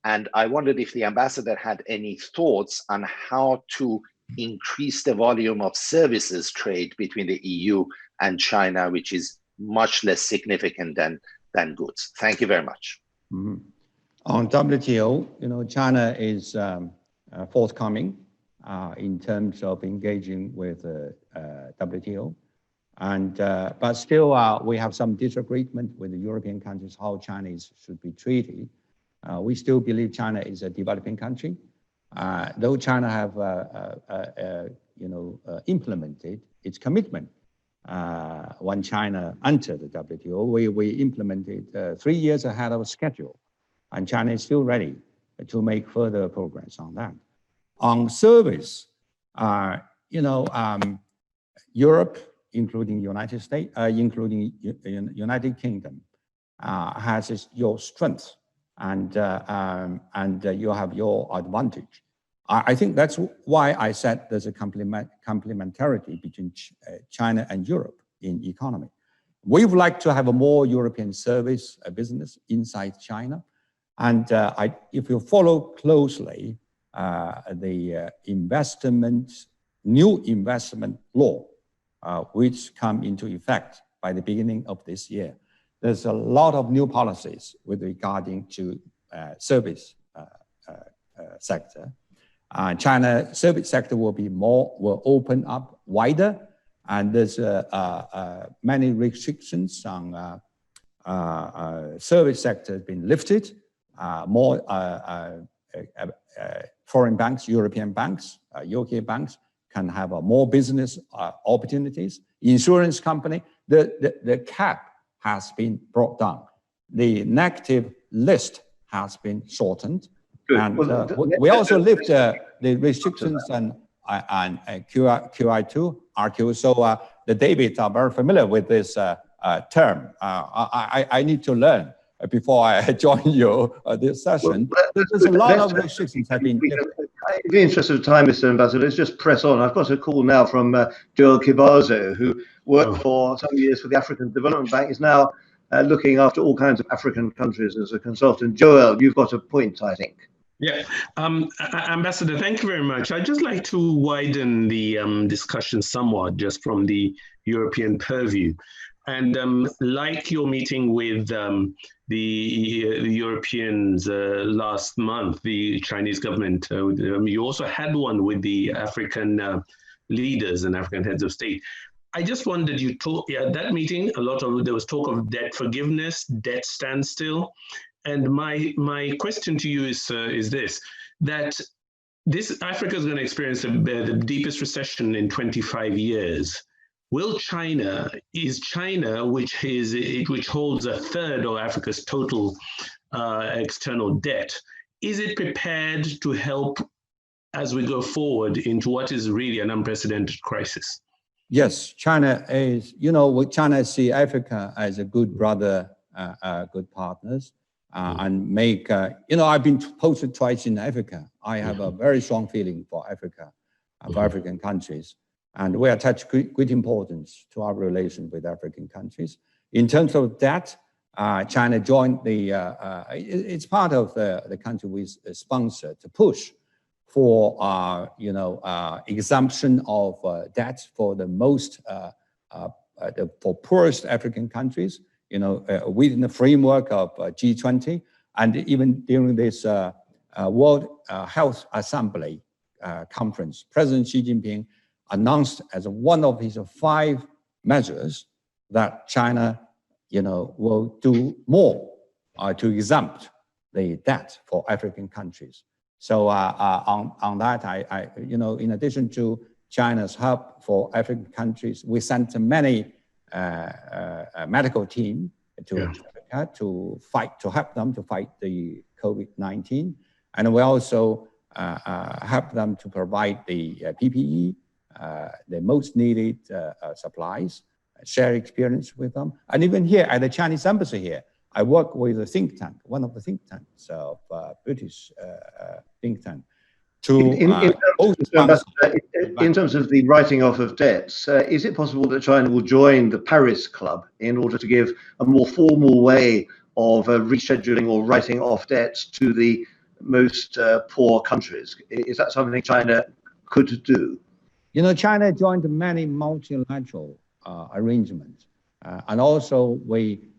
And I wondered if the ambassador had any thoughts on how to increase the volume of services trade between the EU and China, which is much less significant than goods. Thank you very much. Mm-hmm. On WTO, you know, China is forthcoming in terms of engaging with WTO, and but still we have some disagreement with the European countries how China should be treated. We still believe China is a developing country. Though China have implemented its commitment when China entered the WTO, we implemented 3 years ahead of schedule, and China is still ready to make further progress on that. On service, Europe, including United States, including United Kingdom, has your strength, and you have your advantage. I think that's why I said there's a complementarity between China and Europe in economy. We would like to have a more European service business inside China. And if you follow closely the new investment law, which come into effect by the beginning of this year, there's a lot of new policies with regarding to service sector. China service sector will open up wider, and there's many restrictions on service sector has been lifted. More foreign banks, European banks, UK banks can have more business opportunities. Insurance company, the cap has been brought down. The negative list has been shortened. Good. And we also lift the restrictions and QI2, RQ. So the David are very familiar with this term. I need to learn before I join you this session. Well, there's a lot of restrictions have been lifted. In the interest of time, Mr. Ambassador, let's just press on. I've got a call now from Joel Kibazo, who worked for some years for the African Development Bank, is now looking after all kinds of African countries as a consultant. Joel, you've got a point, I think. Yeah, Ambassador, thank you very much. I'd just like to widen the discussion somewhat just from the European purview. And like your meeting with the Europeans last month, the Chinese government, you also had one with the African leaders and African heads of state. I just wondered, you talked at that meeting, there was talk of debt forgiveness, debt standstill. And my question to you is this, that Africa is going to experience the deepest recession in 25 years. Will China, which holds a third of Africa's total external debt, is it prepared to help as we go forward into what is really an unprecedented crisis? Yes, China is, China see Africa as a good brother, good partners. And make, I've been posted twice in Africa. I have a very strong feeling for Africa, for African countries. And we attach great importance to our relation with African countries. In terms of that, China joined it's part of the country we sponsor to push for, exemption of debt for the most, for poorest African countries. Within the framework of G20, and even during this World Health Assembly conference, President Xi Jinping announced as one of his 5 measures that China, will do more to exempt the debt for African countries. So on that, in addition to China's help for African countries, we sent many medical team to Africa to help them to fight the COVID-19. And we also help them to provide the PPE, the most needed supplies, share experience with them. And even here at the Chinese embassy here, I work with a think tank, one of the think tanks of British think tank. In terms of the writing off of debts, is it possible that China will join the Paris Club in order to give a more formal way of rescheduling or writing off debts to the most poor countries? Is that something China could do? China joined many multilateral arrangements. And also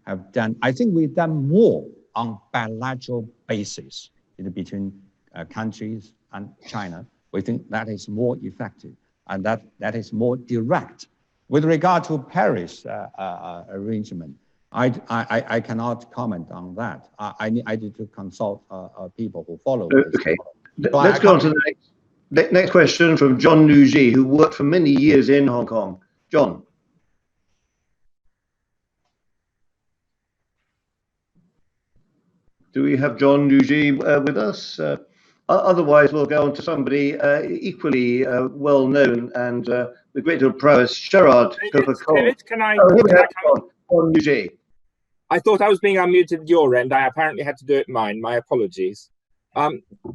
I think we've done more on bilateral basis between countries and China. We think that is more effective and that is more direct. With regard to Paris arrangement, I cannot comment on that. I need to consult people who follow this. Okay, let's go on to the next question from John Nuji, who worked for many years in Hong Kong. John. Do we have John Nuji with us? Otherwise, we'll go on to somebody equally well known and with great deal of prowess, Sherard Coca-Cola. Can I? John Nuji. I thought I was being unmuted at your end. I apparently had to do it mine. My apologies.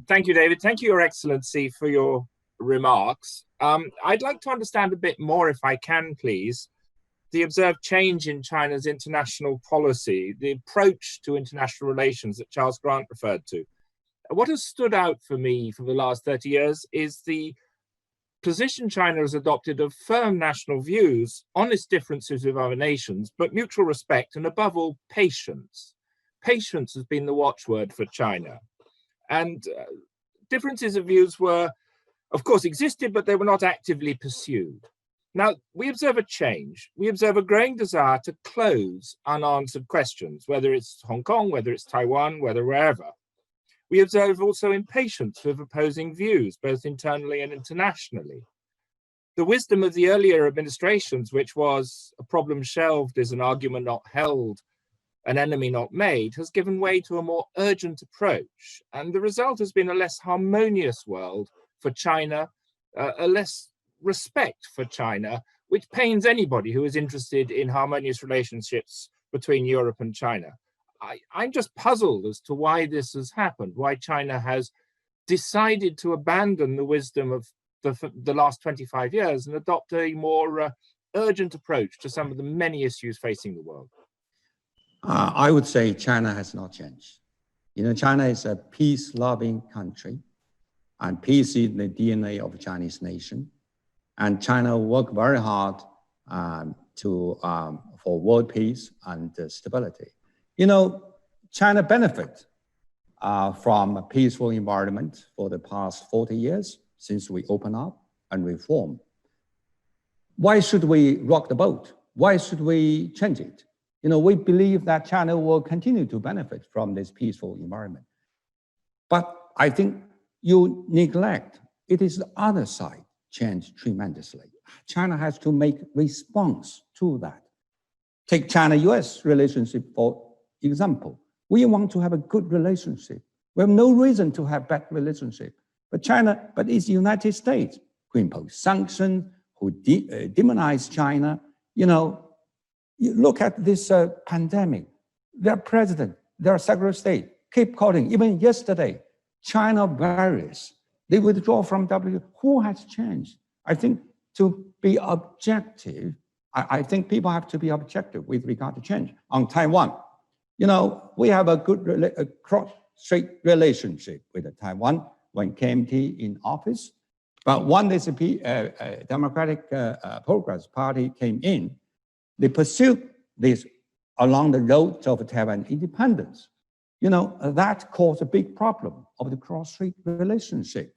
Thank you, David. Thank you, Your Excellency, for your remarks. I'd like to understand a bit more, if I can, please, the observed change in China's international policy, the approach to international relations that Charles Grant referred to. What has stood out for me for the last 30 years is the position China has adopted of firm national views, honest differences with other nations, but mutual respect and above all, patience. Patience has been the watchword for China. And differences of views of course, existed, but they were not actively pursued. Now, we observe a change. We observe a growing desire to close unanswered questions, whether it's Hong Kong, whether it's Taiwan, wherever. We observe also impatience with opposing views, both internally and internationally. The wisdom of the earlier administrations, which was a problem shelved is an argument not held, an enemy not made, has given way to a more urgent approach. And the result has been a less harmonious world for China, a less respect for China, which pains anybody who is interested in harmonious relationships between Europe and China. I'm just puzzled as to why this has happened, why China has decided to abandon the wisdom of the last 25 years and adopt a more urgent approach to some of the many issues facing the world. I would say China has not changed. You know, China is a peace-loving country, and peace is the DNA of the Chinese nation. And China worked very hard for world peace and stability. You know, China benefits from a peaceful environment for the past 40 years since we opened up and reformed. Why should we rock the boat? Why should we change it? You know, we believe that China will continue to benefit from this peaceful environment. But I think you neglect, it is the other side changed tremendously. China has to make response to that. Take China-US relationship for example. We want to have a good relationship. We have no reason to have bad relationship. But it's the United States who impose sanctions, who demonize China. You know, you look at this pandemic. Their president, their secretary of state keep calling, even yesterday, China virus. They withdraw from WHO. Who has changed? I think to be objective, I think people have to be objective with regard to change. On Taiwan, you know, we have a good cross-strait relationship with Taiwan when KMT in office. But when this Democratic Progress Party came in, they pursued this along the road of Taiwan independence. You know, that caused a big problem of the cross-strait relationship.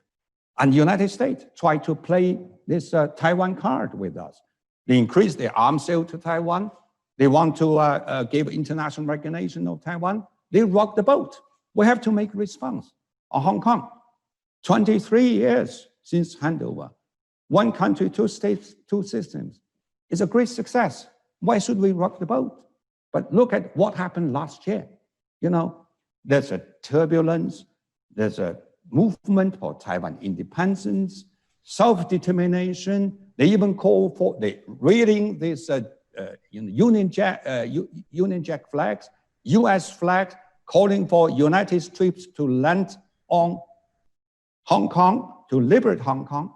And the United States tried to play this Taiwan card with us. They increased their arms sale to Taiwan. They want to give international recognition of Taiwan. They rocked the boat. We have to make a response. On Hong Kong, 23 years since handover. One country, two states, two systems. It's a great success. Why should we rock the boat? But look at what happened last year. You know, there's a turbulence, there's a movement for Taiwan independence, self-determination. They even call for reading this Union Jack flags, US flags, calling for United troops to land on Hong Kong, to liberate Hong Kong.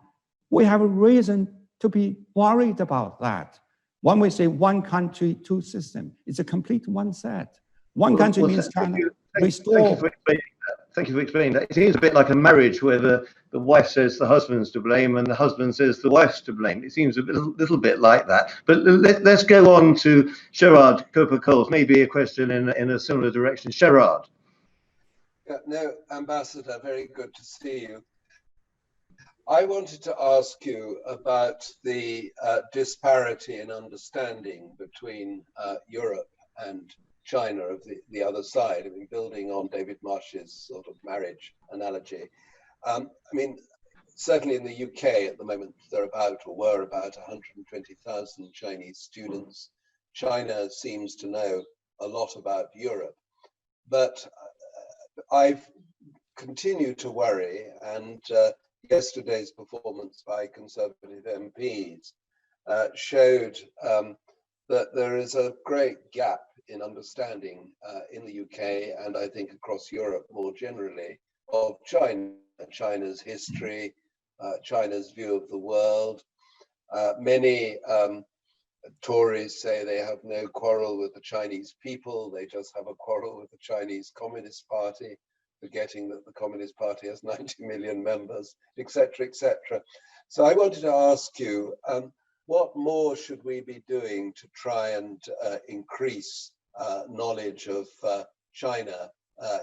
We have a reason to be worried about that. When we say one country, two systems, it's a complete one set. One country means China. Thank you for explaining that. It seems a bit like a marriage where the wife says the husband's to blame and the husband says the wife's to blame. It seems a little bit like that. But let's go on to Gerard Cooper-Coles, maybe a question in a similar direction. Gerard. Yeah, no, Ambassador, very good to see you. I wanted to ask you about the disparity in understanding between Europe and China of the other side. I mean, building on David Marsh's sort of marriage analogy. I mean, certainly in the UK at the moment, there were about 120,000 Chinese students. China seems to know a lot about Europe, but I've continued to worry, and yesterday's performance by Conservative MPs showed that there is a great gap in understanding in the UK and I think across Europe more generally of China, China's history, China's view of the world. Many Tories say they have no quarrel with the Chinese people, they just have a quarrel with the Chinese Communist Party, forgetting that the Communist Party has 90 million members, etc., etc. So I wanted to ask you, what more should we be doing to try and increase knowledge of China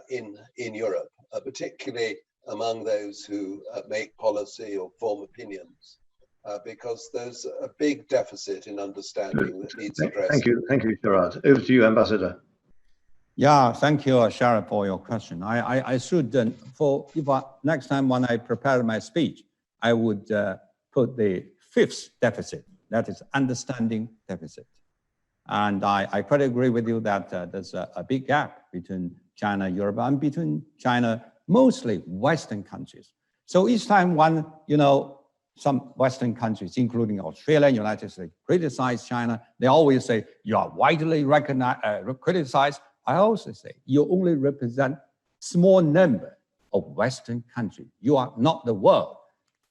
in Europe, particularly among those who make policy or form opinions? Because there's a big deficit in understanding that needs addressing. Thank you, Gerard. Over to you, Ambassador. Yeah, thank you, Sharon, for your question. I should, next time when I prepare my speech, I would put the fifth deficit, that is understanding deficit. And I quite agree with you that there's a big gap between China, Europe, and between China, mostly Western countries. So each time one, some Western countries, including Australia and United States, criticize China, they always say, you are widely criticized. I also say, you only represent small number of Western countries. You are not the world.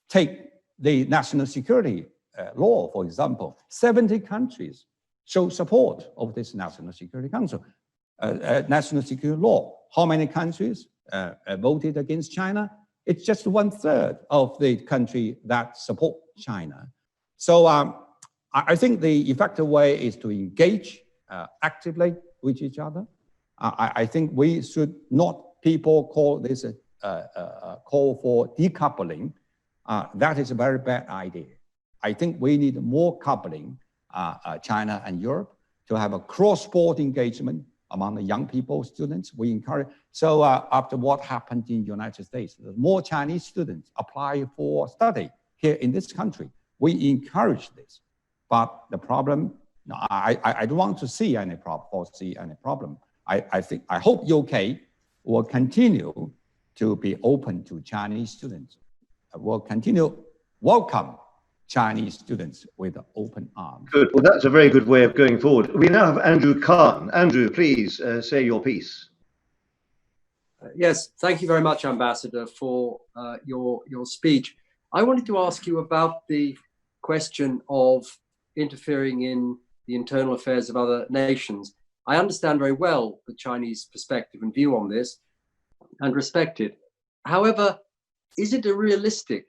Take the national security law, for example. 70 countries show support of this National Security Council, national security law. How many countries voted against China? It's just 1/3 of the country that support China. So I think the effective way is to engage actively with each other. I think we should not, people call this a call for decoupling. That is a very bad idea. I think we need more coupling, China and Europe, to have a cross-border engagement among the young people, students. We encourage. So after what happened in the United States, more Chinese students apply for study here in this country. We encourage this. But the problem, I don't want to see any problem. I hope UK will continue to be open to Chinese students, will continue welcome Chinese students with open arms. Good. Well, that's a very good way of going forward. We now have Andrew Khan. Andrew, please say your piece. Yes, thank you very much, Ambassador, for your speech. I wanted to ask you about the question of interfering in the internal affairs of other nations. I understand very well the Chinese perspective and view on this and respect it. However, is it a realistic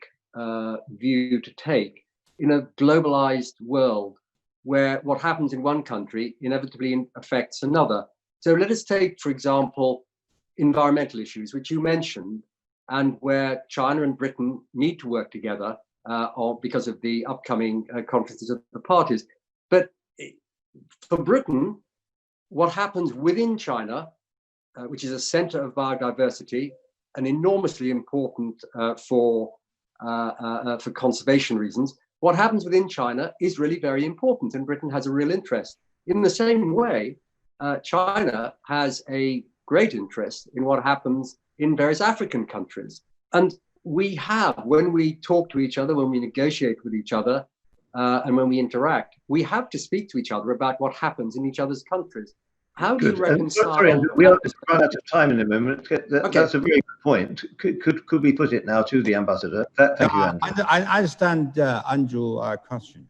view to take in a globalized world where what happens in one country inevitably affects another? So let us take, for example, environmental issues, which you mentioned, and where China and Britain need to work together because of the upcoming conferences of the parties. But for Britain, what happens within China, which is a center of biodiversity and enormously important for conservation reasons, what happens within China is really very important, and Britain has a real interest. In the same way, China has a great interest in what happens in various African countries. And we have, when we talk to each other, when we negotiate with each other, and when we interact, we have to speak to each other about what happens in each other's countries. How do you reconcile? Sorry, Andrew, we are run out of time in a moment. That's a very good point. Could we put it now to the ambassador? Thank you, Andrew. I understand Andrew's question.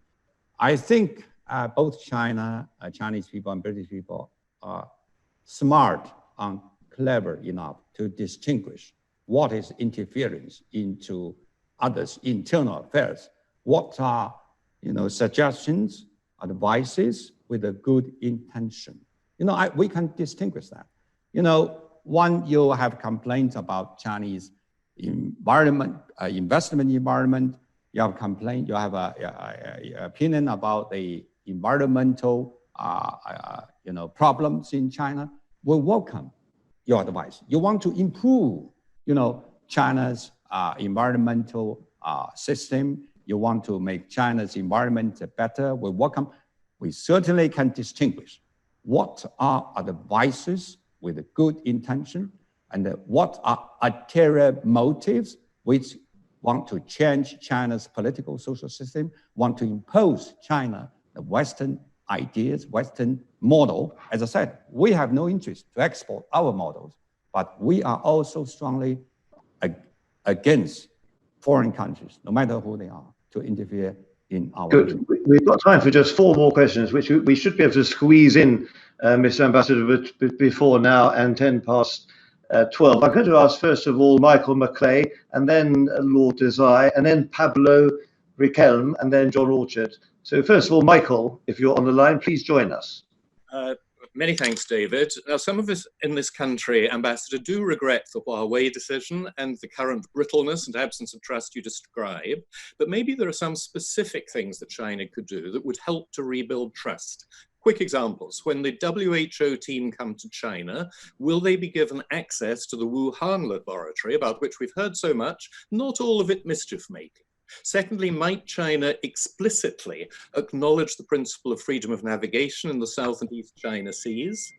I think both Chinese people and British people are smart and clever enough to distinguish what is interference into others' internal affairs, what are suggestions, advices with a good intention. We can distinguish that. One, you have complaints about Chinese environment, investment environment. You have complaint. You have a opinion about the environmental, problems in China. We welcome your advice. You want to improve, China's environmental system. You want to make China's environment better. We welcome. We certainly can distinguish what are advices with a good intention and what are ulterior motives which want to change China's political social system, want to impose China the Western ideas, Western model. As I said, we have no interest to export our models, but we are also strongly against foreign countries, no matter who they are, to interfere in our. Good. We've got time for just 4 more questions, which we should be able to squeeze in, Mr. Ambassador, before now and 10 past 12. I'm going to ask first of all Michael Maclay, and then Lord Desai, and then Pablo Riquelme, and then John Orchard. So first of all, Michael, if you're on the line, please join us. Many thanks, David. Now, some of us in this country, Ambassador, do regret the Huawei decision and the current brittleness and absence of trust you describe, but maybe there are some specific things that China could do that would help to rebuild trust quick examples. When the WHO team come to China, will they be given access to the Wuhan laboratory, about which we've heard so much, not all of it mischief-making? Secondly, might China explicitly acknowledge the principle of freedom of navigation in the South and East China Seas?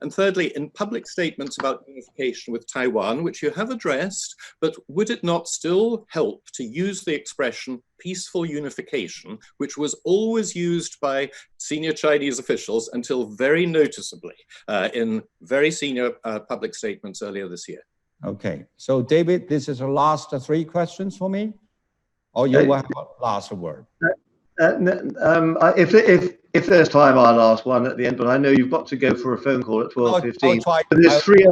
And thirdly, in public statements about unification with Taiwan, which you have addressed, but would it not still help to use the expression peaceful unification, which was always used by senior Chinese officials until very noticeably in very senior public statements earlier this year? Okay, so David, this is the last 3 questions for me, or you will have a last word? If there's time, I'll ask one at the end, but I know you've got to go for a phone call at 12:15. There's three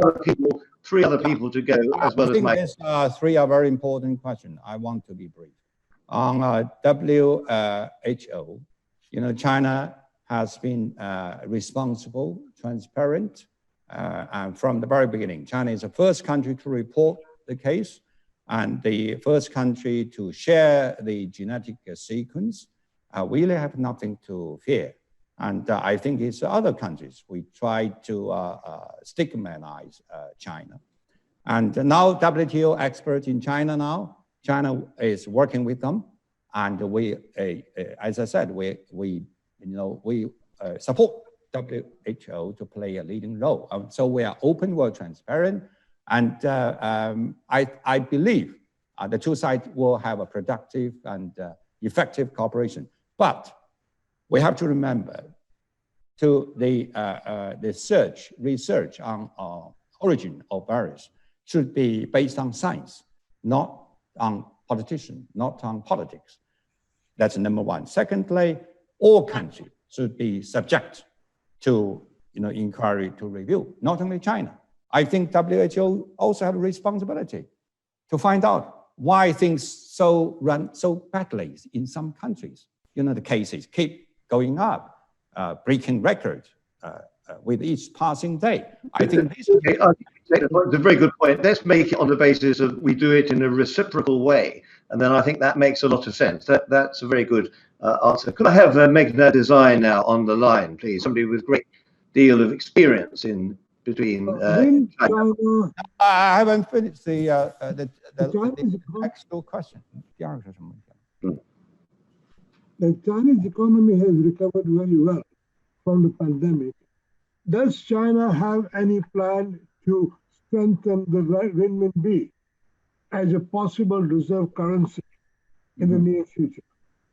other people to go, as well as Mike. These 3 are very important questions. I want to be brief. On WHO, China has been responsible, transparent, and from the very beginning. China is the first country to report the case and the first country to share the genetic sequence. We really have nothing to fear. And I think it's other countries. We try to stigmatize China. And now WTO experts in China now, China is working with them. And we, as I said, we support WHO to play a leading role. So we are open, we're transparent. And I believe the 2 sides will have a productive and effective cooperation. But we have to remember to the research on origin of virus should be based on science, not on politicians, not on politics. That's number 1. Secondly, all countries should be subject to inquiry to review, not only China. I think WHO also have a responsibility to find out why things run so badly in some countries. The cases keep going up, breaking records with each passing day. I think this is a very good point. Let's make it on the basis of we do it in a reciprocal way. And then I think that makes a lot of sense. That's a very good answer. Could I have Meghna Design now on the line, please? Somebody with a great deal of experience in between China. I haven't finished the actual question. The Chinese economy has recovered very well from the pandemic. Does China have any plan to strengthen the renminbi as a possible reserve currency in the near future?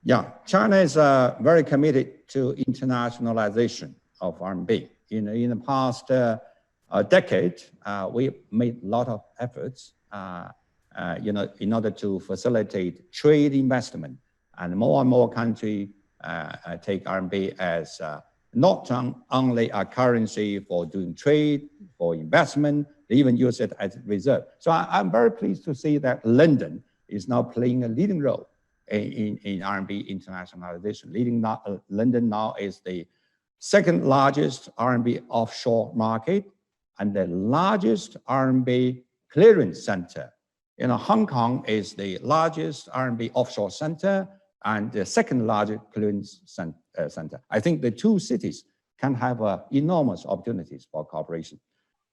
Yeah, China is very committed to internationalization of RMB. In the past decade, we made a lot of efforts, in order to facilitate trade investment, and more countries take RMB as not only a currency for doing trade, for investment, they even use it as reserve. So I'm very pleased to see that London is now playing a leading role in RMB internationalization. London now is the 2nd largest RMB offshore market and the largest RMB clearance center. Hong Kong is the largest RMB offshore center and the 2nd largest clearance center. I think the 2 cities can have enormous opportunities for cooperation.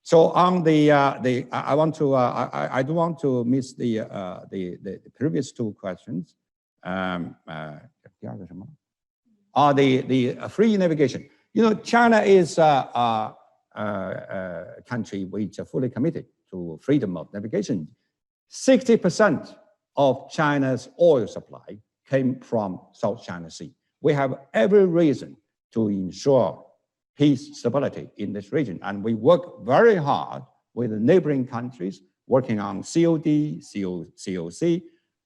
So on I don't want to miss the previous 2 questions. The free navigation. China is a country which are fully committed to freedom of navigation. 60% of China's oil supply came from South China Sea. We have every reason to ensure peace, stability in this region. And we work very hard with the neighboring countries, working on COD, COC,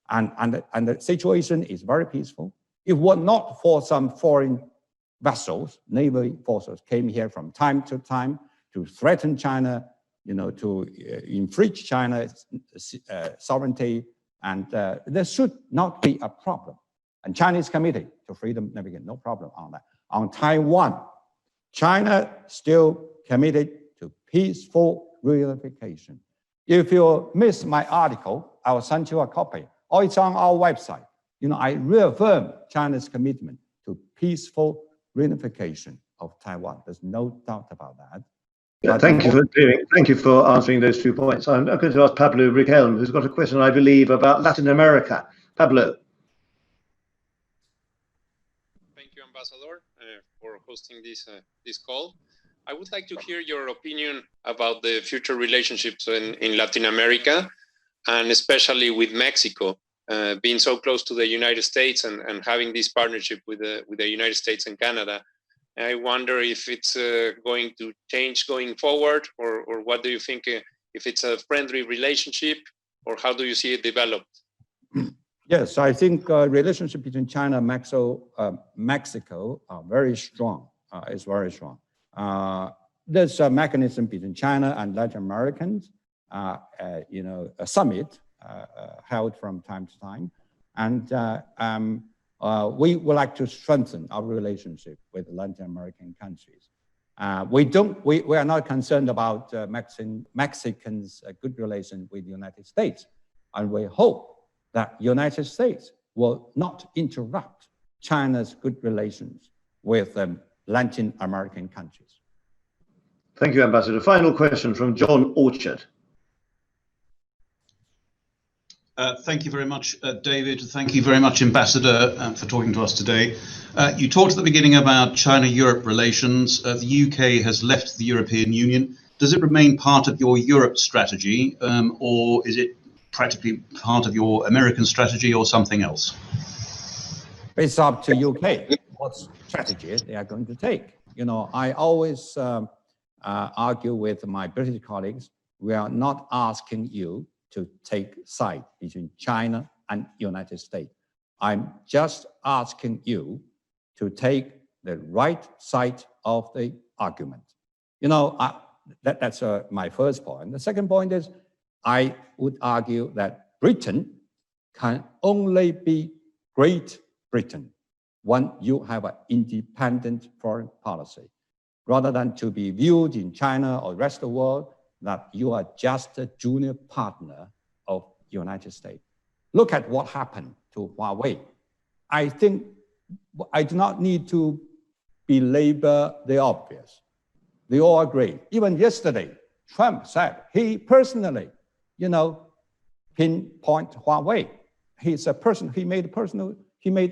and the situation is very peaceful. If it were not for some foreign vessels, naval forces came here from time to time to threaten China, to infringe China's sovereignty, and there should not be a problem. And China is committed to freedom navigation, no problem on that. On Taiwan, China still committed to peaceful reunification. If you miss my article, I will send you a copy, or it's on our website. I reaffirm China's commitment to peaceful reunification of Taiwan. There's no doubt about that. Yeah, thank you for answering those 2 points. I'm going to ask Pablo Riquelme, who's got a question, I believe, about Latin America. Pablo. Thank you, Ambassador, for hosting this call. I would like to hear your opinion about the future relationships in Latin America, and especially with Mexico, being so close to the United States and having this partnership with the United States and Canada. I wonder if it's going to change going forward, or what do you think, if it's a friendly relationship, or how do you see it developed? Yes, I think relationship between China and Mexico are very strong. It's very strong. There's a mechanism between China and Latin Americans, a summit held from time to time. And we would like to strengthen our relationship with Latin American countries. We are not concerned about Mexicans' good relation with the United States. And we hope that United States will not interrupt China's good relations with Latin American countries. Thank you, Ambassador. Final question from John Orchard. Thank you very much, David. Thank you very much, Ambassador, for talking to us today. You talked at the beginning about China-Europe relations. The UK has left the European Union. Does it remain part of your Europe strategy, or is it practically part of your American strategy or something else? It's up to UK what strategy they are going to take. I always argue with my British colleagues, we are not asking you to take side between China and United States. I'm just asking you to take the right side of the argument. That's my first point. The second point is, I would argue that Britain can only be Great Britain when you have an independent foreign policy, rather than to be viewed in China or the rest of the world that you are just a junior partner of the United States. Look at what happened to Huawei. I think I do not need to belabor the obvious. They all agree. Even yesterday, Trump said he personally, pinpoint Huawei. He's a person, he made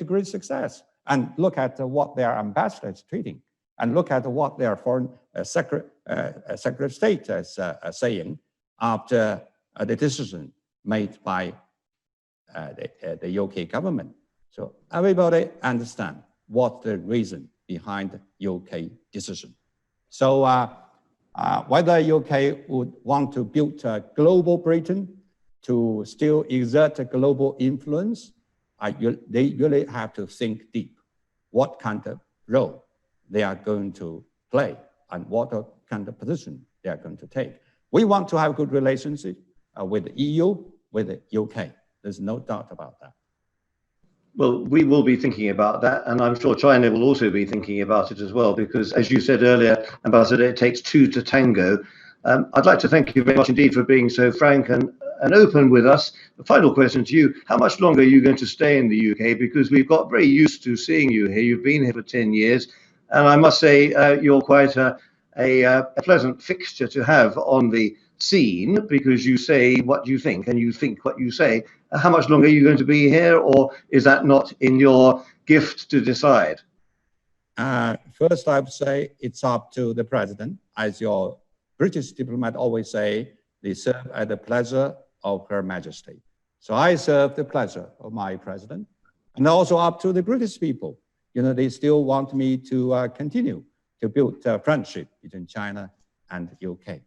a great success. And look at what their ambassador is tweeting, and look at what their foreign Secretary of State is saying after the decision made by the UK government. So everybody understand what the reason behind the UK decision. So whether UK would want to build a global Britain to still exert a global influence, they really have to think deep what kind of role they are going to play and what kind of position they are going to take. We want to have good relationship with the EU, with the UK. There's no doubt about that. Well, we will be thinking about that, and I'm sure China will also be thinking about it as well, because as you said earlier, Ambassador, it takes two to tango. I'd like to thank you very much indeed for being so frank and open with us. The final question to you, how much longer are you going to stay in the UK? Because we've got very used to seeing you here. You've been here for 10 years, and I must say you're quite a pleasant fixture to have on the scene, because you say what you think and you think what you say. How much longer are you going to be here, or is that not in your gift to decide? First, I would say it's up to the president. As your British diplomat always say, they serve at the pleasure of Her Majesty. So I serve the pleasure of my president, and also up to the British people. They still want me to continue to build a friendship between China and the UK.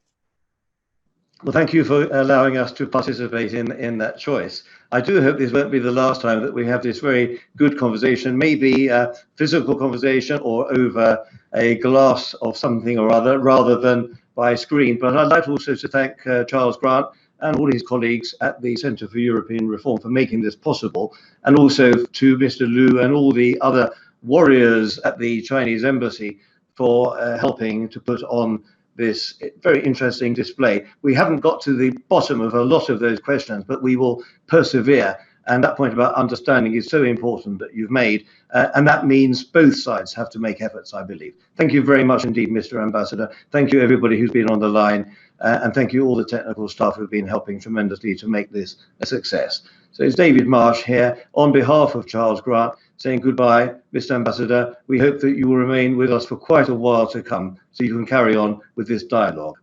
Well, thank you for allowing us to participate in that choice. I do hope this won't be the last time that we have this very good conversation, maybe a physical conversation or over a glass of something or other, rather than by screen. But I'd like also to thank Charles Grant and all his colleagues at the Centre for European Reform for making this possible, and also to Mr. Liu and all the other warriors at the Chinese embassy for helping to put on this very interesting display. We haven't got to the bottom of a lot of those questions, but we will persevere And that point about understanding is so important that you've made. And that means both sides have to make efforts, I believe. Thank you very much indeed, Mr. Ambassador. Thank you, everybody who's been on the line. And thank you all the technical staff who've been helping tremendously to make this a success. So it's David Marsh here on behalf of Charles Grant saying goodbye, Mr. Ambassador. We hope that you will remain with us for quite a while to come so you can carry on with this dialogue.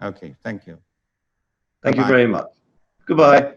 Okay, thank you. Thank you Bye-bye. very much. Goodbye.